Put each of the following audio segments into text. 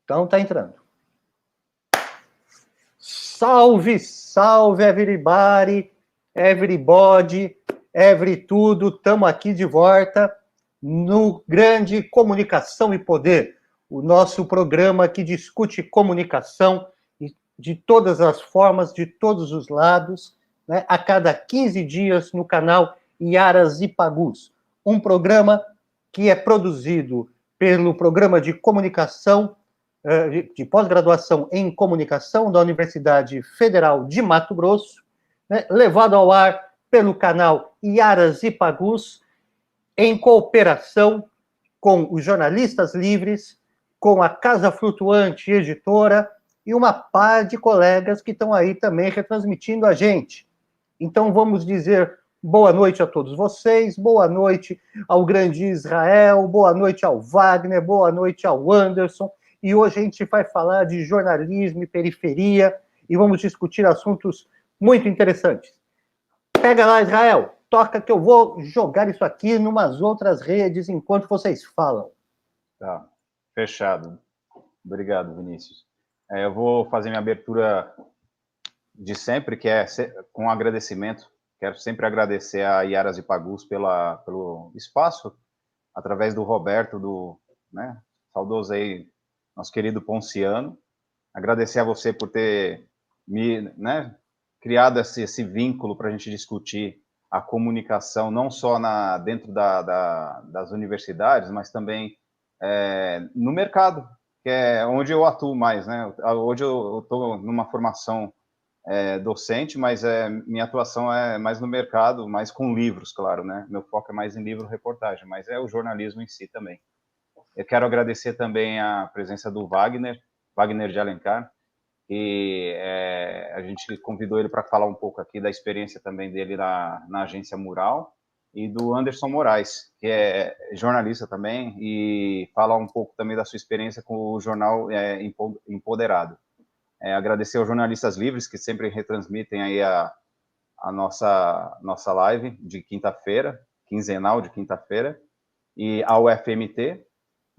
Então tá entrando. Salve, salve, everybody, tudo. Estamos aqui de volta no Grande Comunicação e Poder, o nosso programa que discute comunicação de todas as formas, de todos os lados, né, a cada 15 dias no canal Iaras e Pagus, um programa que é produzido pelo Programa de Comunicação de pós-graduação em comunicação da Universidade Federal de Mato Grosso, né, levado ao ar pelo canal Iaras e Pagus, em cooperação com os jornalistas livres, com a Casa Flutuante Editora e uma par de colegas que estão aí também retransmitindo a gente. Então vamos dizer boa noite a todos vocês, boa noite ao grande Israel, boa noite ao Wagner, boa noite ao Anderson. E hoje a gente vai falar de jornalismo e periferia e vamos discutir assuntos muito interessantes. Pega lá, Israel, toca que eu vou jogar isso aqui numas outras redes enquanto vocês falam. Tá, fechado. Obrigado, Vinícius. Eu vou fazer minha abertura de sempre, que é com agradecimento. Quero sempre agradecer a Iaras e Pagus pelo espaço, através do Roberto, saudoso aí, nosso querido Ponciano. Agradecer a você por ter criado esse vínculo para a gente discutir a comunicação, não só dentro das universidades, mas também no mercado, que é onde eu atuo mais, né? Hoje eu estou numa formação docente, mas minha atuação é mais no mercado, mais com livros, claro, né? Meu foco é mais em livro-reportagem, mas é o jornalismo em si também. Eu quero agradecer também a presença do Wagner de Alencar, e a gente convidou ele para falar um pouco aqui da experiência também dele na agência Mural, e do Anderson Moraes, que é jornalista também, e falar um pouco também da sua experiência com o jornal Empoderado. Agradecer aos jornalistas livres que sempre retransmitem aí a nossa live de quinta-feira, quinzenal de quinta-feira, e ao FMT,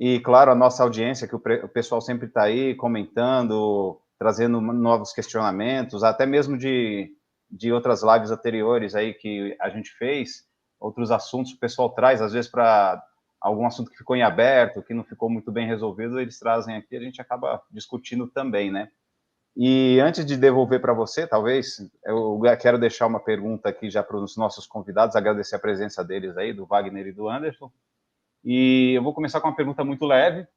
e, claro, a nossa audiência, que o pessoal sempre está aí comentando, trazendo novos questionamentos, até mesmo de outras lives anteriores aí que a gente fez, outros assuntos, o pessoal traz, às vezes, para algum assunto que ficou em aberto, que não ficou muito bem resolvido, eles trazem aqui, a gente acaba discutindo também, né? E antes de devolver para você, talvez, eu quero deixar uma pergunta aqui já para os nossos convidados, agradecer a presença deles aí, do Wagner e do Anderson. E eu vou começar com uma pergunta muito leve,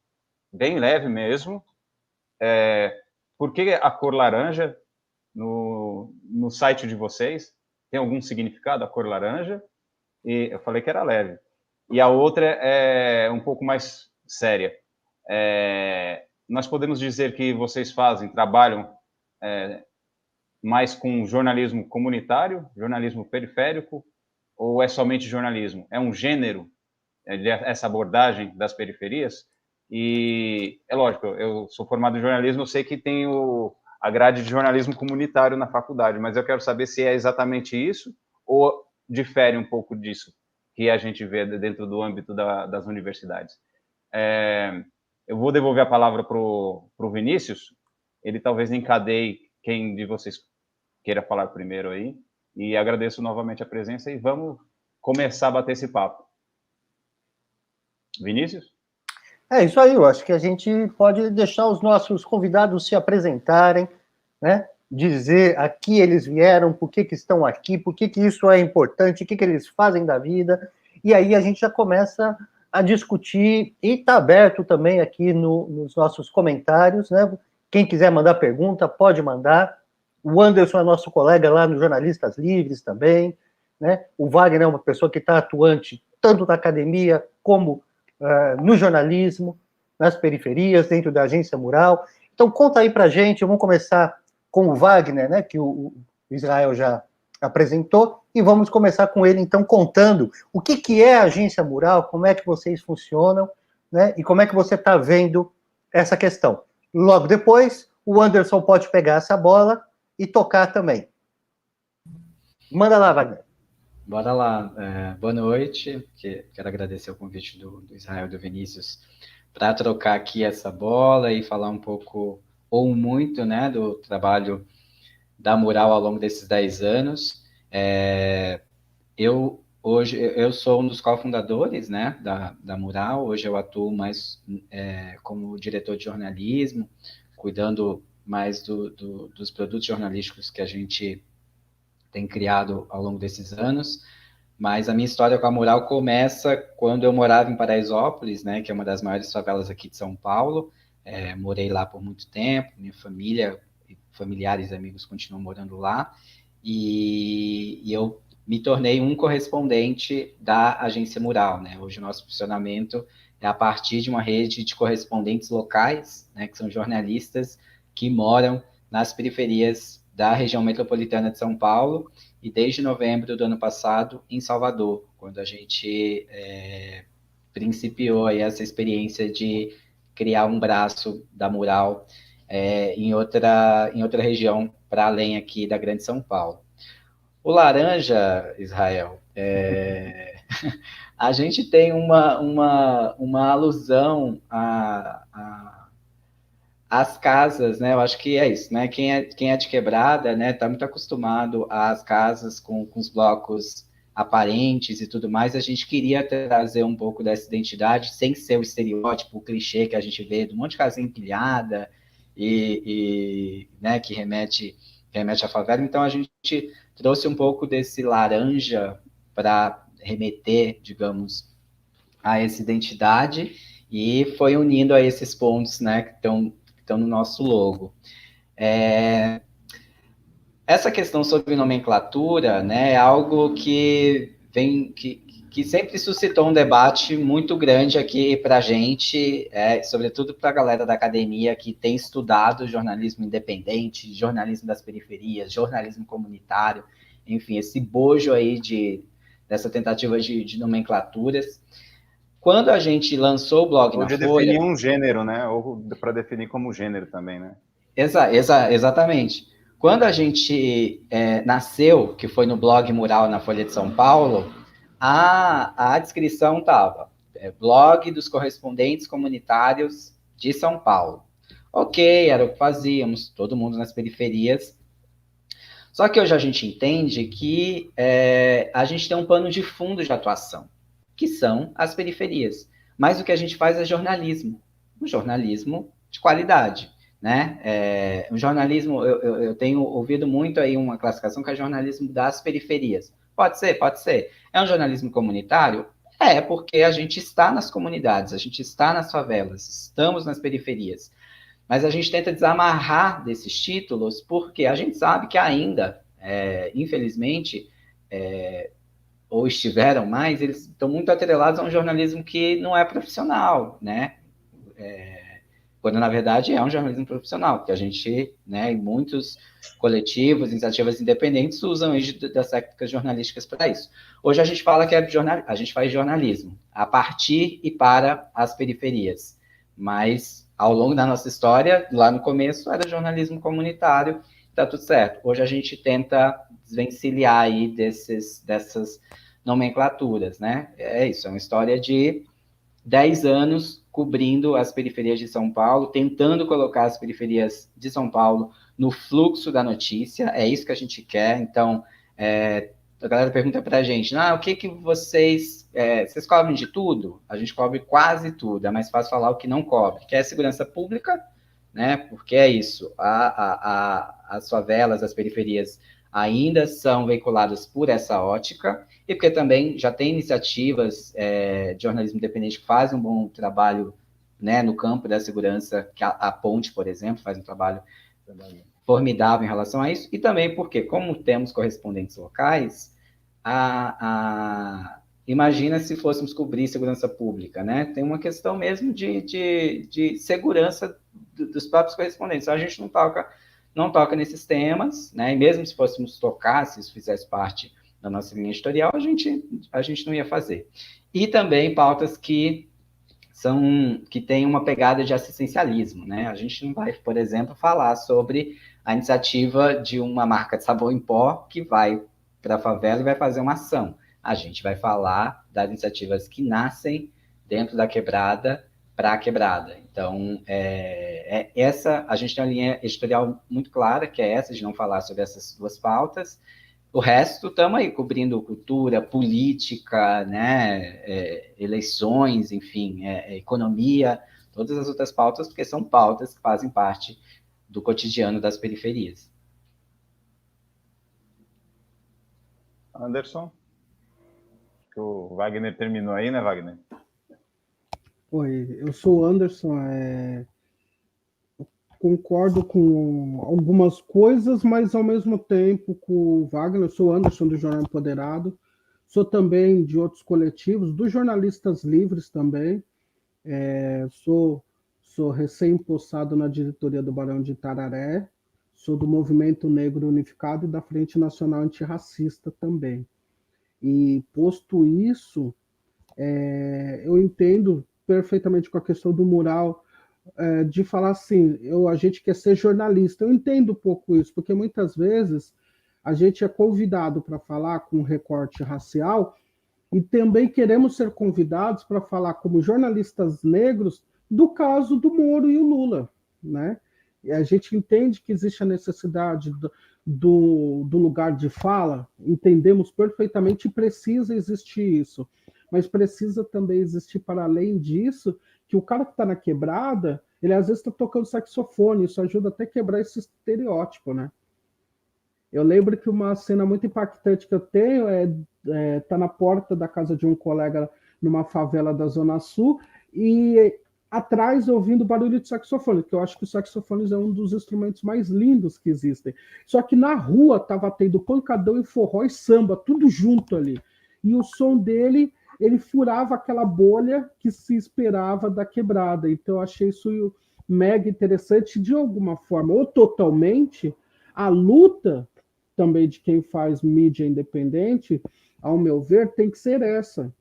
bem leve mesmo. Por que a cor laranja no site de vocês? Tem algum significado a cor laranja? E eu falei que era leve. E a outra é um pouco mais séria. Nós podemos dizer que vocês trabalham mais com jornalismo comunitário, jornalismo periférico, ou é somente jornalismo? É um gênero essa abordagem das periferias? E é lógico, eu sou formado em jornalismo, eu sei que tem a grade de jornalismo comunitário na faculdade, mas eu quero saber se é exatamente isso ou difere um pouco disso que a gente vê dentro do âmbito das universidades. Eu vou devolver a palavra para o Vinícius, ele talvez encadeie quem de vocês queira falar primeiro aí, e agradeço novamente a presença e vamos começar a bater esse papo. Vinícius? É isso aí, eu acho que a gente pode deixar os nossos convidados se apresentarem, né? Dizer a que eles vieram, por que estão aqui, por que isso é importante, o que eles fazem da vida, e aí a gente já começa a discutir, e está aberto também aqui nos nossos comentários, né? Quem quiser mandar pergunta, pode mandar. O Anderson é nosso colega lá no Jornalistas Livres também, né? O Wagner é uma pessoa que está atuante tanto na academia como no jornalismo, nas periferias, dentro da agência Mural. Então, conta aí pra gente, vamos começar com o Wagner, né, que o Israel já apresentou, e vamos começar com ele, então, contando o que é a agência Mural, como é que vocês funcionam, né, e como é que você está vendo essa questão. Logo depois, o Anderson pode pegar essa bola e tocar também. Manda lá, Wagner. Bora lá. Boa noite. Quero agradecer o convite do Israel e do Vinícius para trocar aqui essa bola e falar um pouco, ou muito, né, do trabalho da Mural ao longo desses 10 anos. Eu sou um dos cofundadores, né, da Mural. Hoje eu atuo mais como diretor de jornalismo, cuidando mais dos produtos jornalísticos que a gente tem criado ao longo desses anos. Mas a minha história com a Mural começa quando eu morava em Paraisópolis, né, que é uma das maiores favelas aqui de São Paulo. Morei lá por muito tempo, minha família, familiares e amigos continuam morando lá. E eu me tornei um correspondente da agência Mural, né? Hoje o nosso funcionamento é a partir de uma rede de correspondentes locais, né, que são jornalistas que moram nas periferias da região metropolitana de São Paulo, e desde novembro do ano passado em Salvador, quando a gente principiou aí essa experiência de criar um braço da Mural em outra região, para além aqui da Grande São Paulo. O laranja, Israel, a gente tem uma alusão às casas, né? Eu acho que é isso, né? Quem é de Quebrada, né, tá muito acostumado às casas com os blocos aparentes e tudo mais. A gente queria trazer um pouco dessa identidade, sem ser o estereótipo, o clichê que a gente vê de um monte de casinha empilhada né, que remete à favela. Então a gente trouxe um pouco desse laranja para remeter, digamos, a essa identidade, e foi unindo a esses pontos, né, que estão no nosso logo. Essa questão sobre nomenclatura, né, é algo que sempre suscitou um debate muito grande aqui para a gente, sobretudo para a galera da academia que tem estudado jornalismo independente, jornalismo das periferias, jornalismo comunitário, enfim, esse bojo aí dessa tentativa de nomenclaturas. Quando a gente lançou o blog na Folha... Ou de definir um gênero, né? Ou para definir como gênero também, né? Exatamente. Quando a gente nasceu, que foi no blog Mural na Folha de São Paulo, a descrição estava blog dos correspondentes comunitários de São Paulo. Ok, era o que fazíamos, todo mundo nas periferias. Só que hoje a gente entende que a gente tem um pano de fundo de atuação, que são as periferias. Mas o que a gente faz é jornalismo, um jornalismo de qualidade, né? Um jornalismo, eu tenho ouvido muito aí uma classificação que é jornalismo das periferias. Pode ser, pode ser. É um jornalismo comunitário? Porque a gente está nas comunidades, a gente está nas favelas, estamos nas periferias. Mas a gente tenta desamarrar desses títulos porque a gente sabe que ainda, infelizmente, ou estiveram mais, eles estão muito atrelados a um jornalismo que não é profissional, né? Quando, na verdade, é um jornalismo profissional, porque a gente, né, em muitos coletivos, iniciativas independentes, usam das técnicas jornalísticas para isso. Hoje a gente fala que a gente faz jornalismo a partir e para as periferias, mas ao longo da nossa história, lá no começo, era jornalismo comunitário, tá tudo certo. Hoje a gente tenta desvencilhar aí dessas nomenclaturas, né? É isso, é uma história de 10 anos cobrindo as periferias de São Paulo, tentando colocar as periferias de São Paulo no fluxo da notícia, é isso que a gente quer. Então, a galera pergunta para a gente, o que vocês cobrem de tudo? A gente cobre quase tudo, é mais fácil falar o que não cobre, que é segurança pública, né? Porque é isso, as favelas, as periferias ainda são veiculadas por essa ótica, e porque também já tem iniciativas de jornalismo independente que fazem um bom trabalho, né, no campo da segurança, que a Ponte, por exemplo, faz um trabalho formidável em relação a isso, e também porque, como temos correspondentes locais, imagina se fôssemos cobrir segurança pública, né? Tem uma questão mesmo de segurança dos próprios correspondentes. Então, a gente não toca nesses temas, né? E mesmo se fôssemos tocar, se isso fizesse parte da nossa linha editorial, a gente não ia fazer. E também pautas que têm uma pegada de assistencialismo, né? A gente não vai, por exemplo, falar sobre a iniciativa de uma marca de sabão em pó que vai para a favela e vai fazer uma ação. A gente vai falar das iniciativas que nascem dentro da quebrada para a quebrada. Então, essa, a gente tem uma linha editorial muito clara, que é essa, de não falar sobre essas duas pautas. O resto, estamos aí cobrindo cultura, política, né, eleições, enfim, economia, todas as outras pautas, porque são pautas que fazem parte do cotidiano das periferias. Anderson? Que o Wagner terminou aí, né, Wagner? Oi, eu sou o Anderson, concordo com algumas coisas, mas ao mesmo tempo com o Wagner. Eu sou o Anderson do Jornal Empoderado, sou também de outros coletivos, dos jornalistas livres também, sou recém-possado na diretoria do Barão de Itararé, sou do Movimento Negro Unificado e da Frente Nacional Antirracista também. E posto isso, eu entendo perfeitamente com a questão do mural, de falar assim, a gente quer ser jornalista. Eu entendo um pouco isso, porque muitas vezes a gente é convidado para falar com recorte racial e também queremos ser convidados para falar como jornalistas negros do caso do Moro e o Lula, né? E a gente entende que existe a necessidade do lugar de fala, entendemos perfeitamente, e precisa existir isso, mas precisa também existir, para além disso, que o cara que está na quebrada, ele às vezes está tocando saxofone, isso ajuda até a quebrar esse estereótipo, né? Eu lembro que uma cena muito impactante que eu tenho tá na porta da casa de um colega numa favela da Zona Sul e atrás ouvindo barulho de saxofone, que eu acho que o saxofone é um dos instrumentos mais lindos que existem. Só que na rua estava tendo pancadão e forró e samba, tudo junto ali. E o som dele, ele furava aquela bolha que se esperava da quebrada. Então eu achei isso mega interessante de alguma forma, ou totalmente. A luta também de quem faz mídia independente, ao meu ver, tem que ser essa,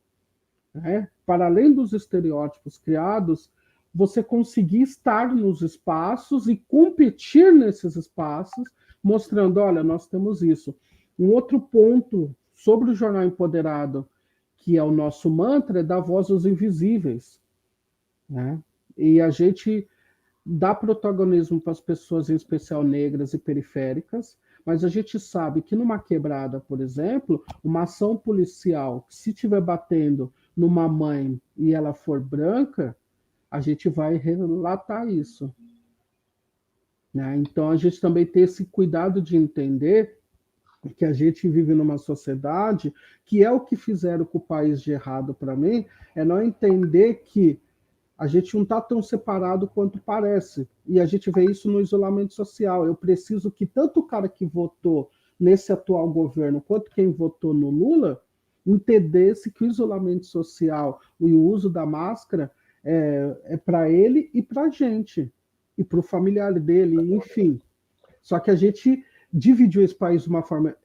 né? Para além dos estereótipos criados, você conseguir estar nos espaços e competir nesses espaços, mostrando, olha, nós temos isso. Um outro ponto sobre o Jornal Empoderado, que é o nosso mantra, é dar voz aos invisíveis, né? E a gente dá protagonismo para as pessoas, em especial negras e periféricas, mas a gente sabe que numa quebrada, por exemplo, uma ação policial, se estiver batendo numa mãe e ela for branca, a gente vai relatar isso, né? Então a gente também tem esse cuidado de entender que a gente vive numa sociedade que é o que fizeram com o país de errado para mim, é não entender que a gente não está tão separado quanto parece. E a gente vê isso no isolamento social. Eu preciso que tanto o cara que votou nesse atual governo quanto quem votou no Lula entendesse que o isolamento social e o uso da máscara é para ele e para a gente, e para o familiar dele, enfim. Só que a gente dividiu esse país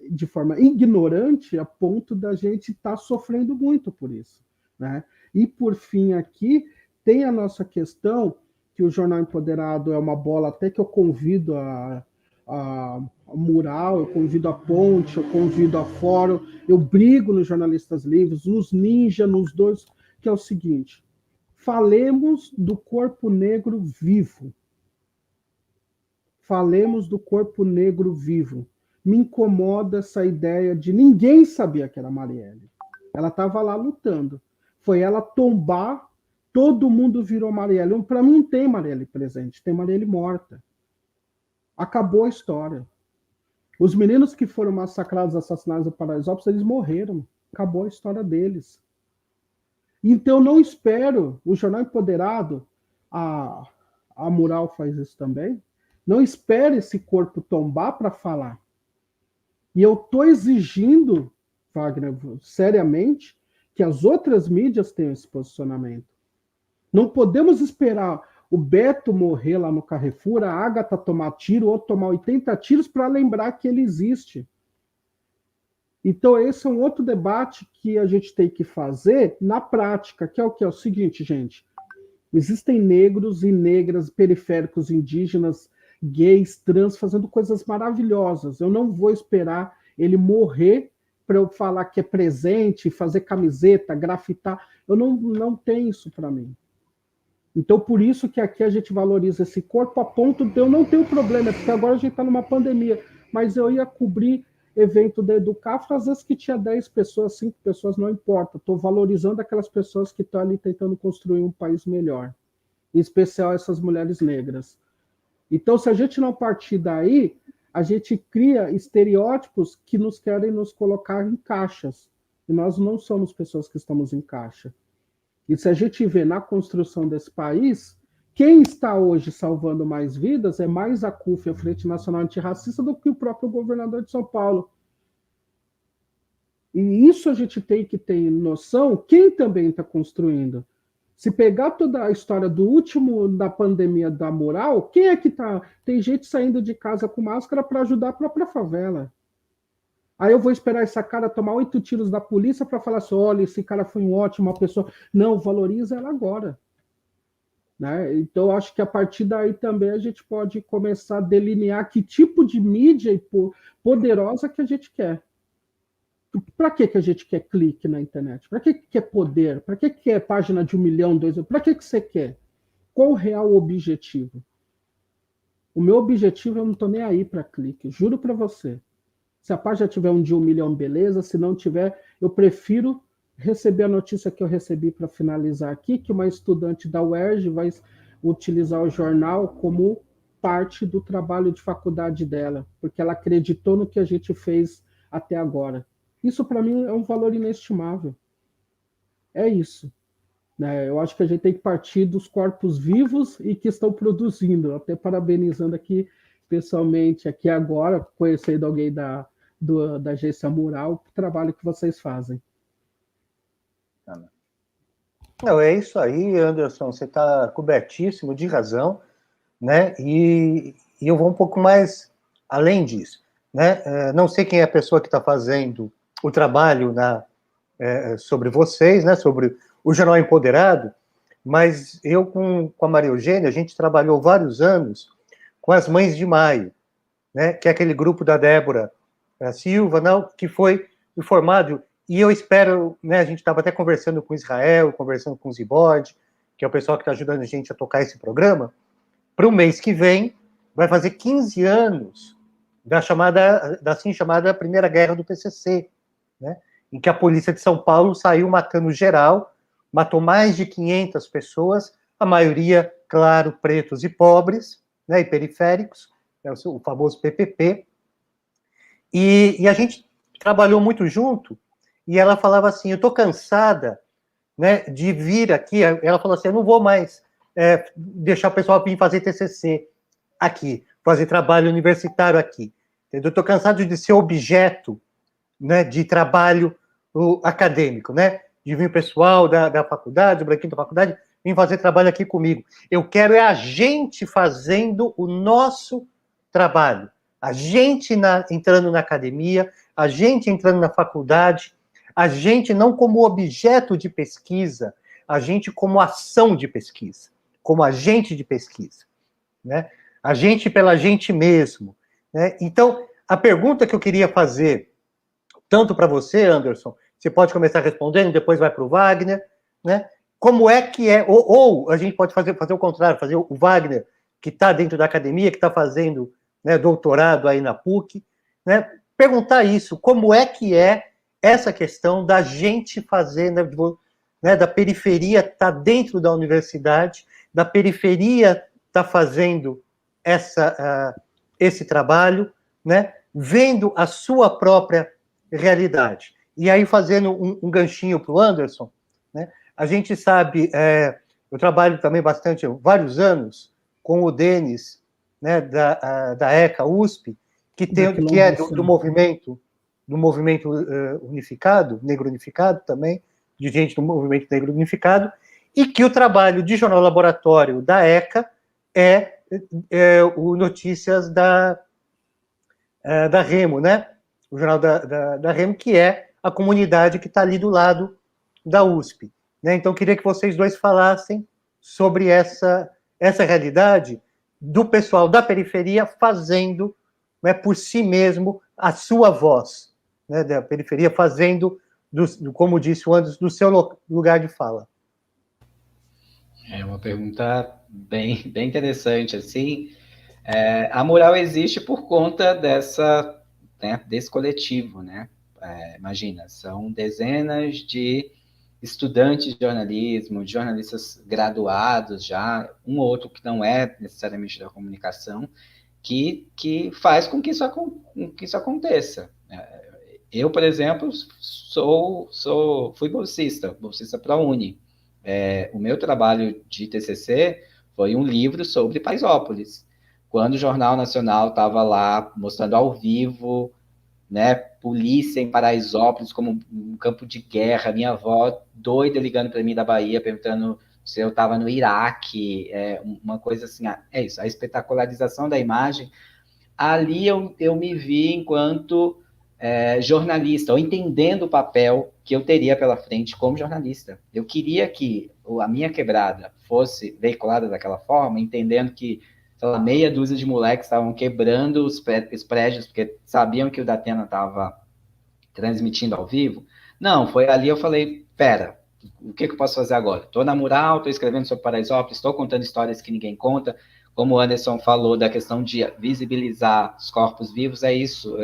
de forma ignorante a ponto da gente estar sofrendo muito por isso, né? E, por fim, aqui, tem a nossa questão, que o Jornal Empoderado é uma bola até que eu convido a mural, eu convido a ponte, eu convido a fórum, eu brigo nos jornalistas livres, nos ninja, nos dois, que é o seguinte: falemos do corpo negro vivo. Falemos do corpo negro vivo. Me incomoda essa ideia de ninguém sabia que era Marielle. Ela estava lá lutando. Foi ela tombar, todo mundo virou Marielle. Para mim não tem Marielle presente, tem Marielle morta. Acabou a história. Os meninos que foram massacrados, assassinados em Paraisópolis, eles morreram. Acabou a história deles. Então não espero, o Jornal Empoderado, a Mural faz isso também, não espere esse corpo tombar para falar. E eu estou exigindo, Wagner, seriamente, que as outras mídias tenham esse posicionamento. Não podemos esperar o Beto morrer lá no Carrefour, a Agatha tomar tiro, ou tomar 80 tiros para lembrar que ele existe. Então, esse é um outro debate que a gente tem que fazer na prática, que é o que? É o seguinte, gente. Existem negros e negras, periféricos, indígenas, gays, trans, fazendo coisas maravilhosas. Eu não vou esperar ele morrer para eu falar que é presente, fazer camiseta, grafitar. Eu não tenho isso para mim. Então, por isso que aqui a gente valoriza esse corpo a ponto de eu não ter o problema, porque agora a gente está numa pandemia, mas eu ia cobrir evento da Educafro, às vezes que tinha 10 pessoas, 5 pessoas, não importa. Estou valorizando aquelas pessoas que estão ali tentando construir um país melhor, em especial essas mulheres negras. Então, se a gente não partir daí, a gente cria estereótipos que nos querem nos colocar em caixas. E nós não somos pessoas que estamos em caixa. E se a gente vê na construção desse país, quem está hoje salvando mais vidas é mais a CUF, a Frente Nacional Antirracista, do que o próprio governador de São Paulo. E isso a gente tem que ter noção, quem também está construindo. Se pegar toda a história do último, da pandemia da moral, quem é que está? Tem gente saindo de casa com máscara para ajudar a própria favela. Aí eu vou esperar essa cara tomar 8 tiros da polícia para falar assim, olha, esse cara foi um ótimo, uma pessoa... Não, valoriza ela agora. Né? Então, acho que a partir daí também a gente pode começar a delinear que tipo de mídia poderosa que a gente quer. Para que a gente quer clique na internet? Para que quer poder? Para que quer página de 1 milhão, 2 milhões? Para que você quer? Qual o real objetivo? O meu objetivo, eu não estou nem aí para clique, juro para você. Se a página tiver um de 1 milhão, beleza. Se não tiver, eu prefiro receber a notícia que eu recebi para finalizar aqui, que uma estudante da UERJ vai utilizar o jornal como parte do trabalho de faculdade dela, porque ela acreditou no que a gente fez até agora. Isso, para mim, é um valor inestimável. É isso. Né? Eu acho que a gente tem que partir dos corpos vivos e que estão produzindo. Até parabenizando aqui, pessoalmente, aqui agora, conhecendo alguém da Agência Mural, o trabalho que vocês fazem. Não, é isso aí, Anderson. Você está cobertíssimo de razão, né? E eu vou um pouco mais além disso. Né? Não sei quem é a pessoa que está fazendo o trabalho sobre vocês, né? Sobre o Jornal Empoderado, mas eu com a Maria Eugênia, a gente trabalhou vários anos com as Mães de Maio, né? Que é aquele grupo da Débora Silva, não, que foi formado, e eu espero, né, a gente estava até conversando com Israel, conversando com o Zibord, que é o pessoal que está ajudando a gente a tocar esse programa, para o mês que vem, vai fazer 15 anos da assim chamada Primeira Guerra do PCC, né, em que a polícia de São Paulo saiu matando geral, matou mais de 500 pessoas, a maioria, claro, pretos e pobres, né, e periféricos, o famoso PPP, e a gente trabalhou muito junto, e ela falava assim, eu estou cansada, né, de vir aqui, ela falou assim, eu não vou mais deixar o pessoal vir fazer TCC aqui, fazer trabalho universitário aqui, entendeu? Eu estou cansado de ser objeto, né, de trabalho acadêmico, né, de vir o pessoal da faculdade, o branquinho da faculdade, vir fazer trabalho aqui comigo. Eu quero a gente fazendo o nosso trabalho, a gente entrando na academia, a gente entrando na faculdade, a gente não como objeto de pesquisa, a gente como ação de pesquisa, como agente de pesquisa, né? A gente pela gente mesmo, né? Então, a pergunta que eu queria fazer, tanto para você, Anderson, você pode começar respondendo, depois vai para o Wagner, né? Como é que é, ou a gente pode fazer o contrário, fazer o Wagner, que está dentro da academia, que está fazendo, né, doutorado aí na PUC, né? Perguntar isso, como é que é essa questão da gente fazer, né, da periferia estar dentro da universidade, da periferia estar fazendo esse trabalho, né, vendo a sua própria realidade. E aí, fazendo um ganchinho para o Anderson, né, a gente sabe, eu trabalho também bastante, vários anos, com o Denis, né, da ECA USP, que é do movimento unificado, negro unificado também, de gente do movimento negro unificado, e que o trabalho de jornal laboratório da ECA é o Notícias da Remo, né? O jornal da Remo, que é a comunidade que está ali do lado da USP. Né? Então, queria que vocês dois falassem sobre essa realidade do pessoal da periferia fazendo, né, por si mesmo a sua voz, né, da periferia, fazendo, como disse o Anderson, do seu lugar de fala. É uma pergunta bem interessante, assim. A mural existe por conta desse coletivo, né? Imagina, são dezenas de estudantes de jornalismo, de jornalistas graduados já, um ou outro que não é necessariamente da comunicação, que faz com que isso aconteça. Eu, por exemplo, fui bolsista ProUni. O meu trabalho de TCC foi um livro sobre Paraisópolis. Quando o Jornal Nacional estava lá mostrando ao vivo, né, polícia em Paraisópolis como um campo de guerra, minha avó doida ligando para mim da Bahia, perguntando se eu estava no Iraque, uma coisa assim, é isso, a espetacularização da imagem. Ali eu me vi enquanto jornalista, ou entendendo o papel que eu teria pela frente como jornalista. Eu queria que a minha quebrada fosse veiculada daquela forma, entendendo que, sei lá, meia dúzia de moleques estavam quebrando os prédios, porque sabiam que o Datena estava transmitindo ao vivo. Não, foi ali eu falei, pera, o que eu posso fazer agora? Estou na mural, estou escrevendo sobre Paraisópolis, estou contando histórias que ninguém conta, como o Anderson falou da questão de visibilizar os corpos vivos, é isso,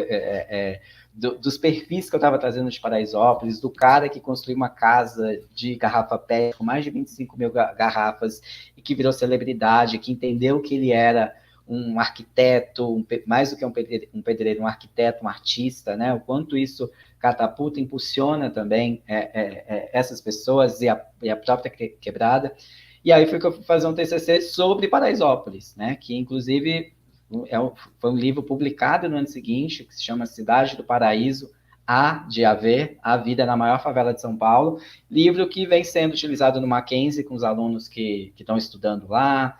dos perfis que eu estava trazendo de Paraisópolis, do cara que construiu uma casa de garrafa PET com mais de 25 mil garrafas e que virou celebridade, que entendeu que ele era um arquiteto, mais do que um pedreiro, um arquiteto, um artista, né? O quanto isso catapulta, impulsiona também essas pessoas e a própria quebrada. E aí foi que eu fui fazer um TCC sobre Paraisópolis, né? Que inclusive foi um livro publicado no ano seguinte, que se chama Cidade do Paraíso, Há de Haver, A Vida na Maior Favela de São Paulo, livro que vem sendo utilizado no Mackenzie com os alunos que estão estudando lá,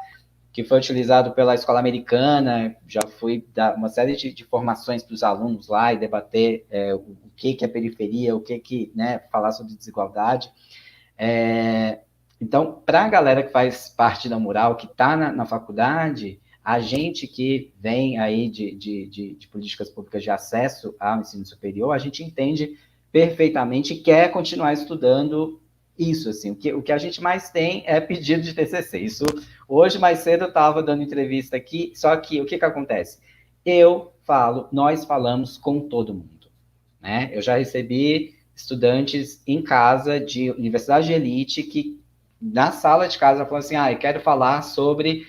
que foi utilizado pela Escola Americana, já fui dar uma série de formações para os alunos lá e debater o que é periferia, o que né, falar sobre desigualdade. Então, para a galera que faz parte da mural, que está na faculdade, a gente que vem aí de políticas públicas de acesso ao ensino superior, a gente entende perfeitamente e quer continuar estudando isso, assim, o que a gente mais tem é pedido de TCC. Isso, hoje, mais cedo, eu estava dando entrevista aqui, só que o que acontece? Nós falamos com todo mundo, né? Eu já recebi estudantes em casa de universidade de elite que, na sala de casa, falam assim, eu quero falar sobre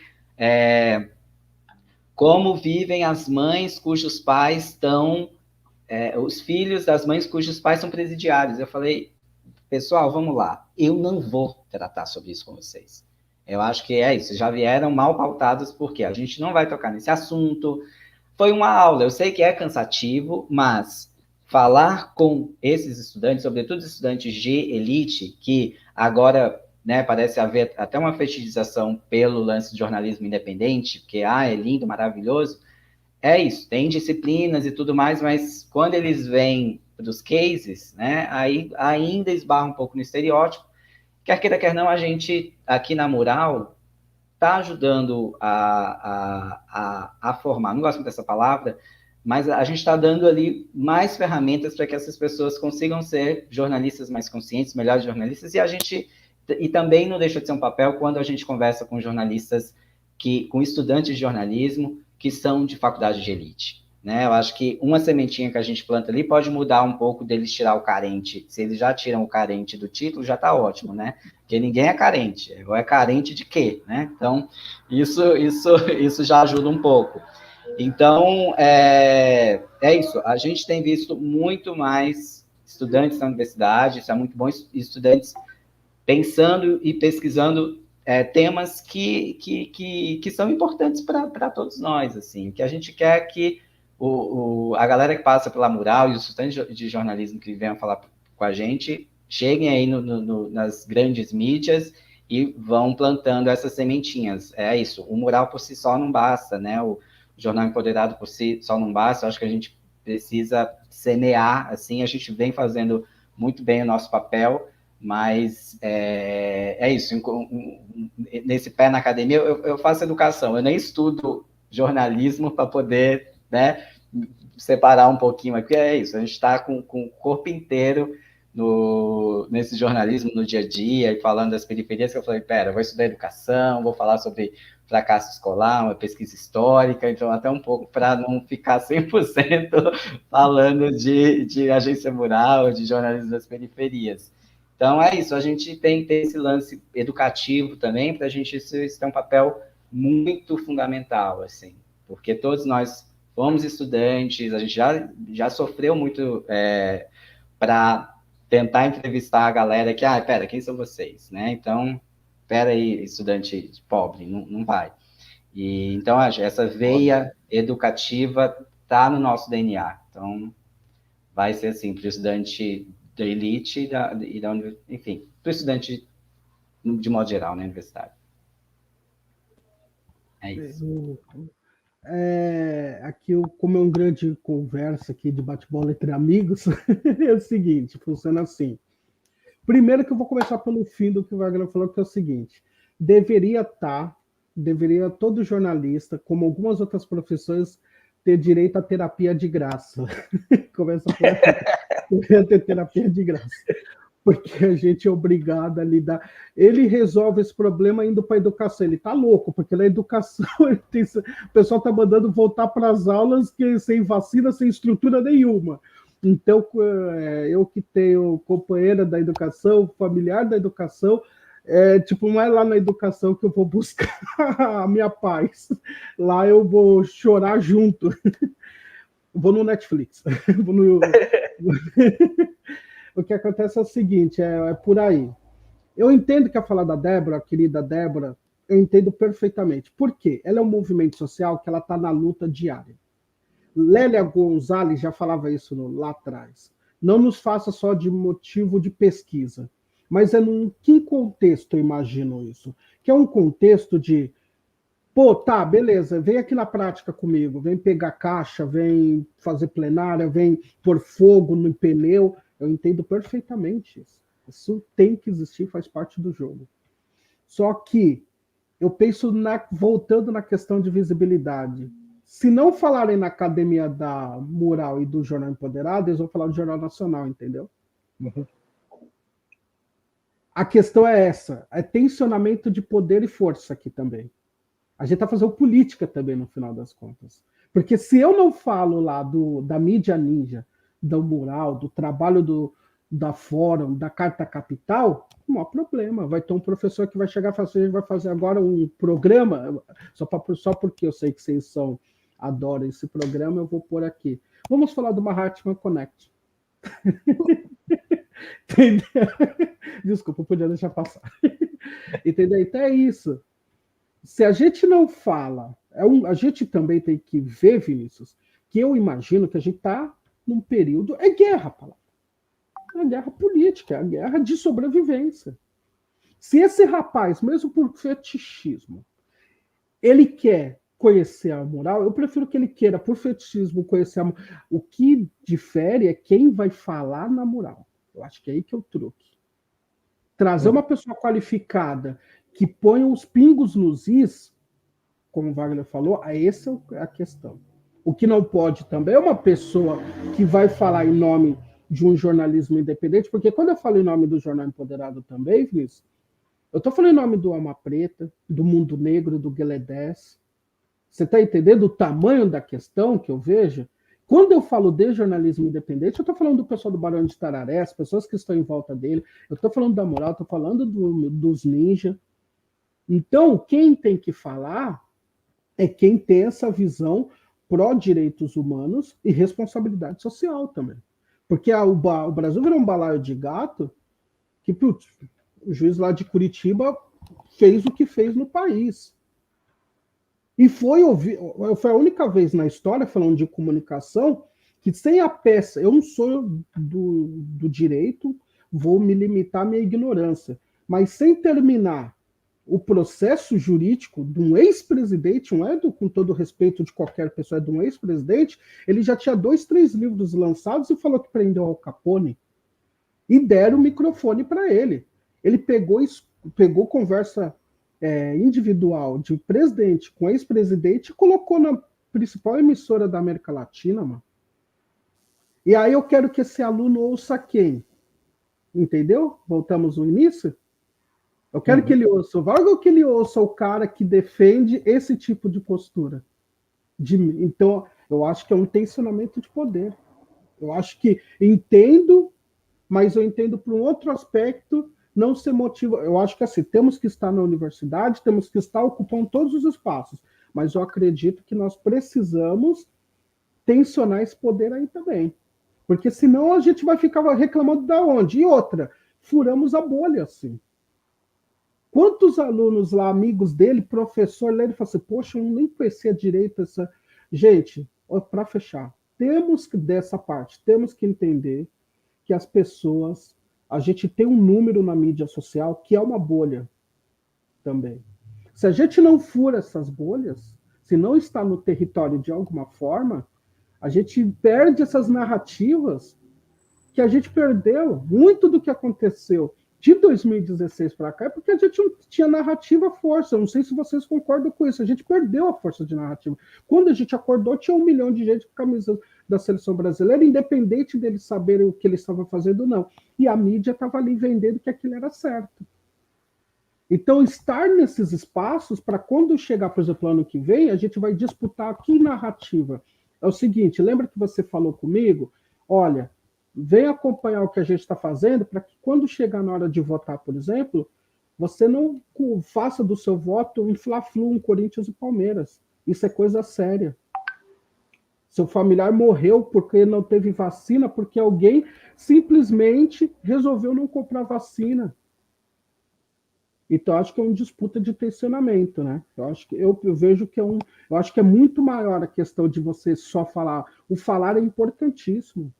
como vivem as mães cujos pais estão, os filhos das mães cujos pais são presidiários. Eu falei, pessoal, vamos lá, eu não vou tratar sobre isso com vocês. Eu acho que é isso, já vieram mal pautados, porque a gente não vai tocar nesse assunto. Foi uma aula, eu sei que é cansativo, mas falar com esses estudantes, sobretudo estudantes de elite, que agora, né, parece haver até uma fetichização pelo lance de jornalismo independente, porque, é lindo, maravilhoso, é isso, tem disciplinas e tudo mais, mas quando eles vêm dos cases, né, aí ainda esbarra um pouco no estereótipo, quer queira, quer não, a gente, aqui na Mural, está ajudando a formar, não gosto muito dessa palavra, mas a gente está dando ali mais ferramentas para que essas pessoas consigam ser jornalistas mais conscientes, melhores jornalistas, e também não deixa de ser um papel quando a gente conversa com jornalistas, com estudantes de jornalismo, que são de faculdade de elite. Né? Eu acho que uma sementinha que a gente planta ali pode mudar um pouco deles tirar o carente. Se eles já tiram o carente do título, já está ótimo, né? Porque ninguém é carente. É carente de quê? Né? Então, isso já ajuda um pouco. Então, é isso. A gente tem visto muito mais estudantes na universidade, isso é muito bom, estudantes pensando e pesquisando temas que são importantes para todos nós. Assim. O que a gente quer é que a galera que passa pela Mural e os estudantes de jornalismo que venham falar com a gente cheguem aí nas grandes mídias e vão plantando essas sementinhas. É isso, o Mural por si só não basta, né? O Jornal Empoderado por si só não basta, eu acho que a gente precisa semear, assim, a gente vem fazendo muito bem o nosso papel, mas é isso, nesse pé na academia eu faço educação, eu nem estudo jornalismo para poder, né, separar um pouquinho, porque é isso, a gente está com o corpo inteiro nesse jornalismo no dia a dia e falando das periferias, que eu falei, pera, eu vou estudar educação, vou falar sobre fracasso escolar, uma pesquisa histórica, então até um pouco para não ficar 100% falando de agência mural, de jornalismo das periferias. Então é isso, a gente tem que ter esse lance educativo também, para a gente isso tem um papel muito fundamental, assim, porque todos nós fomos estudantes, a gente já sofreu muito para tentar entrevistar a galera que, pera, quem são vocês, né? Então, pera aí, estudante pobre, não vai. E, então, essa veia educativa está no nosso DNA. Então, vai ser assim, para o estudante da elite enfim, para o estudante de modo geral, né, universitário. É isso. Aqui, como é uma grande conversa aqui de bate-bola entre amigos, é o seguinte, funciona assim. Primeiro que eu vou começar pelo fim do que o Wagner falou, que é o seguinte, deveria todo jornalista, como algumas outras profissões, ter direito à terapia de graça. Começa por aqui. Deveria ter terapia de graça. Porque a gente é obrigado a lidar. Ele resolve esse problema indo para a educação. Ele está louco, porque na educação o pessoal está mandando voltar para as aulas sem vacina, sem estrutura nenhuma. Então, eu que tenho companheira da educação, familiar da educação, não é lá na educação que eu vou buscar a minha paz. Lá eu vou chorar junto. Vou no Netflix. Vou no... O que acontece é o seguinte, é por aí. Eu entendo que a fala da Débora, a querida Débora, eu entendo perfeitamente. Por quê? Ela é um movimento social que ela está na luta diária. Lélia Gonzalez já falava isso lá atrás. Não nos faça só de motivo de pesquisa, mas num que contexto eu imagino isso? Que é um contexto de, tá, beleza, vem aqui na prática comigo, vem pegar caixa, vem fazer plenária, vem pôr fogo no pneu. Eu entendo perfeitamente isso. Isso tem que existir, faz parte do jogo. Só que eu penso voltando na questão de visibilidade. Se não falarem na Academia da Mural e do Jornal Empoderado, eles vão falar do Jornal Nacional, entendeu? Uhum. A questão é essa, é tensionamento de poder e força aqui também. A gente está fazendo política também, no final das contas. Porque se eu não falo lá da mídia ninja, do mural, do trabalho da Fórum, da Carta Capital, não há problema. Vai ter um professor que vai chegar e falar assim, a gente vai fazer agora um programa, só porque eu sei que vocês adoram esse programa, eu vou pôr aqui. Vamos falar do Mahatma Connect. Entendeu? Desculpa, eu podia deixar passar. Entendeu? Então é isso. Se a gente não fala, a gente também tem que ver, Vinícius, que eu imagino que a gente está num período, é guerra, palavra. É a guerra política, é a guerra de sobrevivência. Se esse rapaz, mesmo por fetichismo, ele quer conhecer a moral, eu prefiro que ele queira, por fetichismo, conhecer a moral. O que difere é quem vai falar na moral. Eu acho que é aí que é o truque. Trazer uma pessoa qualificada que ponha os pingos nos is, como o Wagner falou, essa é a questão. O que não pode também é uma pessoa que vai falar em nome de um jornalismo independente, porque quando eu falo em nome do Jornal Empoderado também, Vinícius, eu estou falando em nome do Alma Preta, do Mundo Negro, do Gueledés. Você está entendendo o tamanho da questão que eu vejo? Quando eu falo de jornalismo independente, eu estou falando do pessoal do Barão de Tararé, as pessoas que estão em volta dele, eu estou falando da moral, estou falando dos ninjas. Então, quem tem que falar é quem tem essa visão pró-direitos humanos e responsabilidade social também. Porque o Brasil virou um balaio de gato que o juiz lá de Curitiba fez o que fez no país. E foi a única vez na história, falando de comunicação, que sem a peça, eu não sou do direito, vou me limitar à minha ignorância, mas sem terminar o processo jurídico de um ex-presidente, não é com todo respeito de qualquer pessoa, é de um ex-presidente, ele já tinha 2, 3 livros lançados e falou que prendeu Al Capone. E deram o microfone para ele. Ele pegou conversa individual de presidente com ex-presidente e colocou na principal emissora da América Latina, mano. E aí eu quero que esse aluno ouça quem? Entendeu? Voltamos no início. Eu quero que ele ouça o Vargas ou que ele ouça o cara que defende esse tipo de postura. Então, eu acho que é um tensionamento de poder. Eu acho que entendo, mas eu entendo por um outro aspecto, não ser motivo. Eu acho que assim, temos que estar na universidade, temos que estar ocupando todos os espaços, mas eu acredito que nós precisamos tensionar esse poder aí também. Porque senão a gente vai ficar reclamando da onde? E outra, furamos a bolha, assim. Quantos alunos lá, amigos dele, professor, ele fala assim, poxa, eu nem conhecia direito essa... Gente, para fechar, temos que, dessa parte, temos que entender que as pessoas, a gente tem um número na mídia social que é uma bolha também. Se a gente não fura essas bolhas, se não está no território de alguma forma, a gente perde essas narrativas que a gente perdeu. Muito do que aconteceu de 2016 para cá é porque a gente não tinha narrativa força. Eu não sei se vocês concordam com isso. A gente perdeu a força de narrativa. Quando a gente acordou, tinha 1 milhão de gente com camisa da seleção brasileira, independente deles saberem o que eles estavam fazendo ou não. E a mídia estava ali vendendo que aquilo era certo. Então, estar nesses espaços, para quando chegar, por exemplo, ano que vem, a gente vai disputar que narrativa. É o seguinte, lembra que você falou comigo? Olha, vem acompanhar o que a gente está fazendo para que quando chegar na hora de votar, por exemplo, você não faça do seu voto um Fla-Flu, um Corinthians e Palmeiras. Isso é coisa séria. Seu familiar morreu porque não teve vacina, porque alguém simplesmente resolveu não comprar vacina. Então, acho que é uma disputa de tensionamento, né? Eu vejo que eu acho que é muito maior a questão de você só falar. O falar é importantíssimo.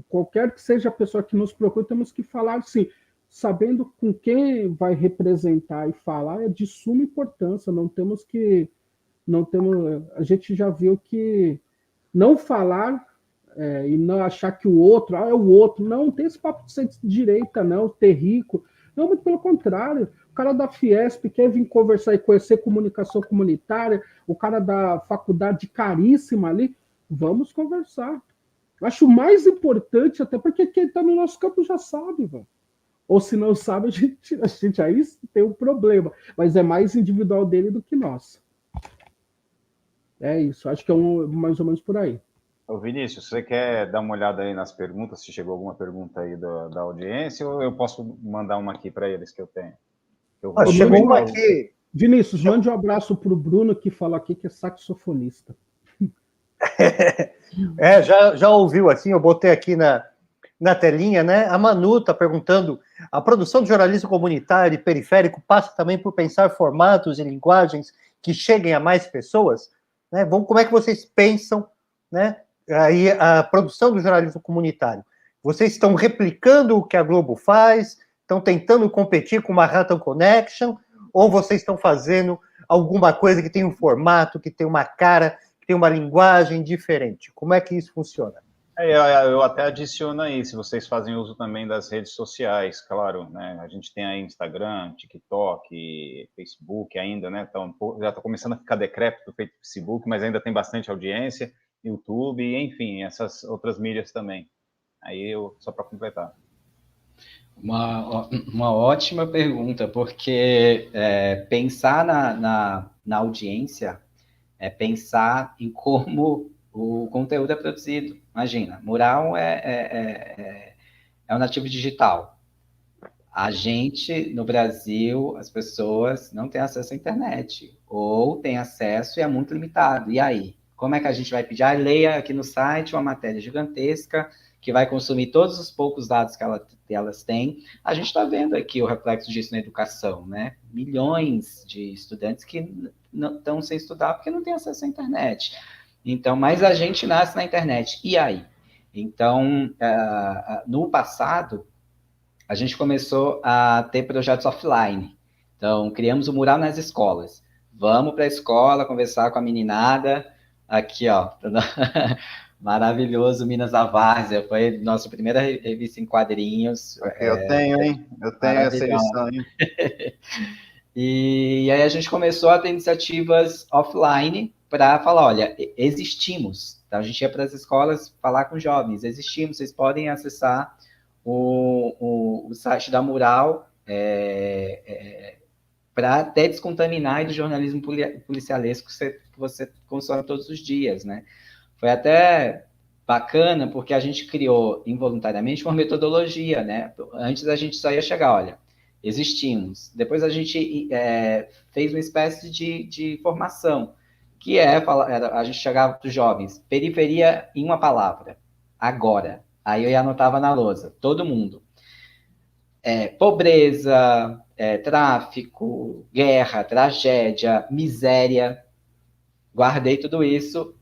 Qualquer que seja a pessoa que nos procure, temos que falar, sim, sabendo com quem vai representar e falar é de suma importância. A gente já viu que não falar e não achar que o outro, é o outro. Não tem esse papo de ser de direita, não, ter rico. Não, muito pelo contrário. O cara da Fiesp quer vir conversar e conhecer comunicação comunitária, o cara da faculdade caríssima ali, vamos conversar. Acho mais importante, até porque quem está no nosso campo já sabe, velho. Ou se não sabe, a gente aí tem um problema. Mas é mais individual dele do que nosso. É isso, acho que é mais ou menos por aí. Ô Vinícius, você quer dar uma olhada aí nas perguntas, se chegou alguma pergunta aí da audiência, ou eu posso mandar uma aqui para eles que eu tenho? Chegou uma aqui. Vinícius, mande um abraço para o Bruno, que falou aqui que é saxofonista. Já ouviu assim, eu botei aqui na telinha, né? A Manu está perguntando, a produção de jornalismo comunitário e periférico passa também por pensar formatos e linguagens que cheguem a mais pessoas? Né? Como é que vocês pensam, né, aí a produção do jornalismo comunitário? Vocês estão replicando o que a Globo faz? Estão tentando competir com uma Manhattan Connection? Ou vocês estão fazendo alguma coisa que tem um formato, que tem uma cara, que tem uma linguagem diferente? Como é que isso funciona? Eu até adiciono aí, se vocês fazem uso também das redes sociais, claro, né? A gente tem aí Instagram, TikTok, Facebook ainda, né? Então, já está começando a ficar decrépito o Facebook, mas ainda tem bastante audiência, YouTube, enfim, essas outras mídias também. Aí, só para completar. Uma ótima pergunta, porque pensar na audiência é pensar em como o conteúdo é produzido. Imagina, mural é um nativo digital. A gente, no Brasil, as pessoas não têm acesso à internet, ou têm acesso e é muito limitado. E aí? Como é que a gente vai pedir? Leia aqui no site uma matéria gigantesca, que vai consumir todos os poucos dados que elas têm. A gente está vendo aqui o reflexo disso na educação, né? Milhões de estudantes que não estão sem estudar porque não têm acesso à internet. Então, mas a gente nasce na internet. E aí? Então, no passado, a gente começou a ter projetos offline. Então, criamos o Mural nas escolas. Vamos para a escola conversar com a meninada. Aqui, ó. Maravilhoso, Minas da Várzea. Foi nossa primeira revista em quadrinhos. Eu tenho, hein? Eu tenho essa edição, hein? E aí a gente começou a ter iniciativas offline para falar, olha, existimos. Então, a gente ia para as escolas falar com jovens, existimos, vocês podem acessar o site da Mural para até descontaminar do jornalismo policialesco que você consome todos os dias, né? Foi até bacana, porque a gente criou involuntariamente uma metodologia, né? Antes a gente só ia chegar, olha, existimos. Depois a gente fez uma espécie de formação, que a gente chegava para os jovens, periferia em uma palavra, agora. Aí eu anotava na lousa, todo mundo. Pobreza, tráfico, guerra, tragédia, miséria. Guardei tudo isso,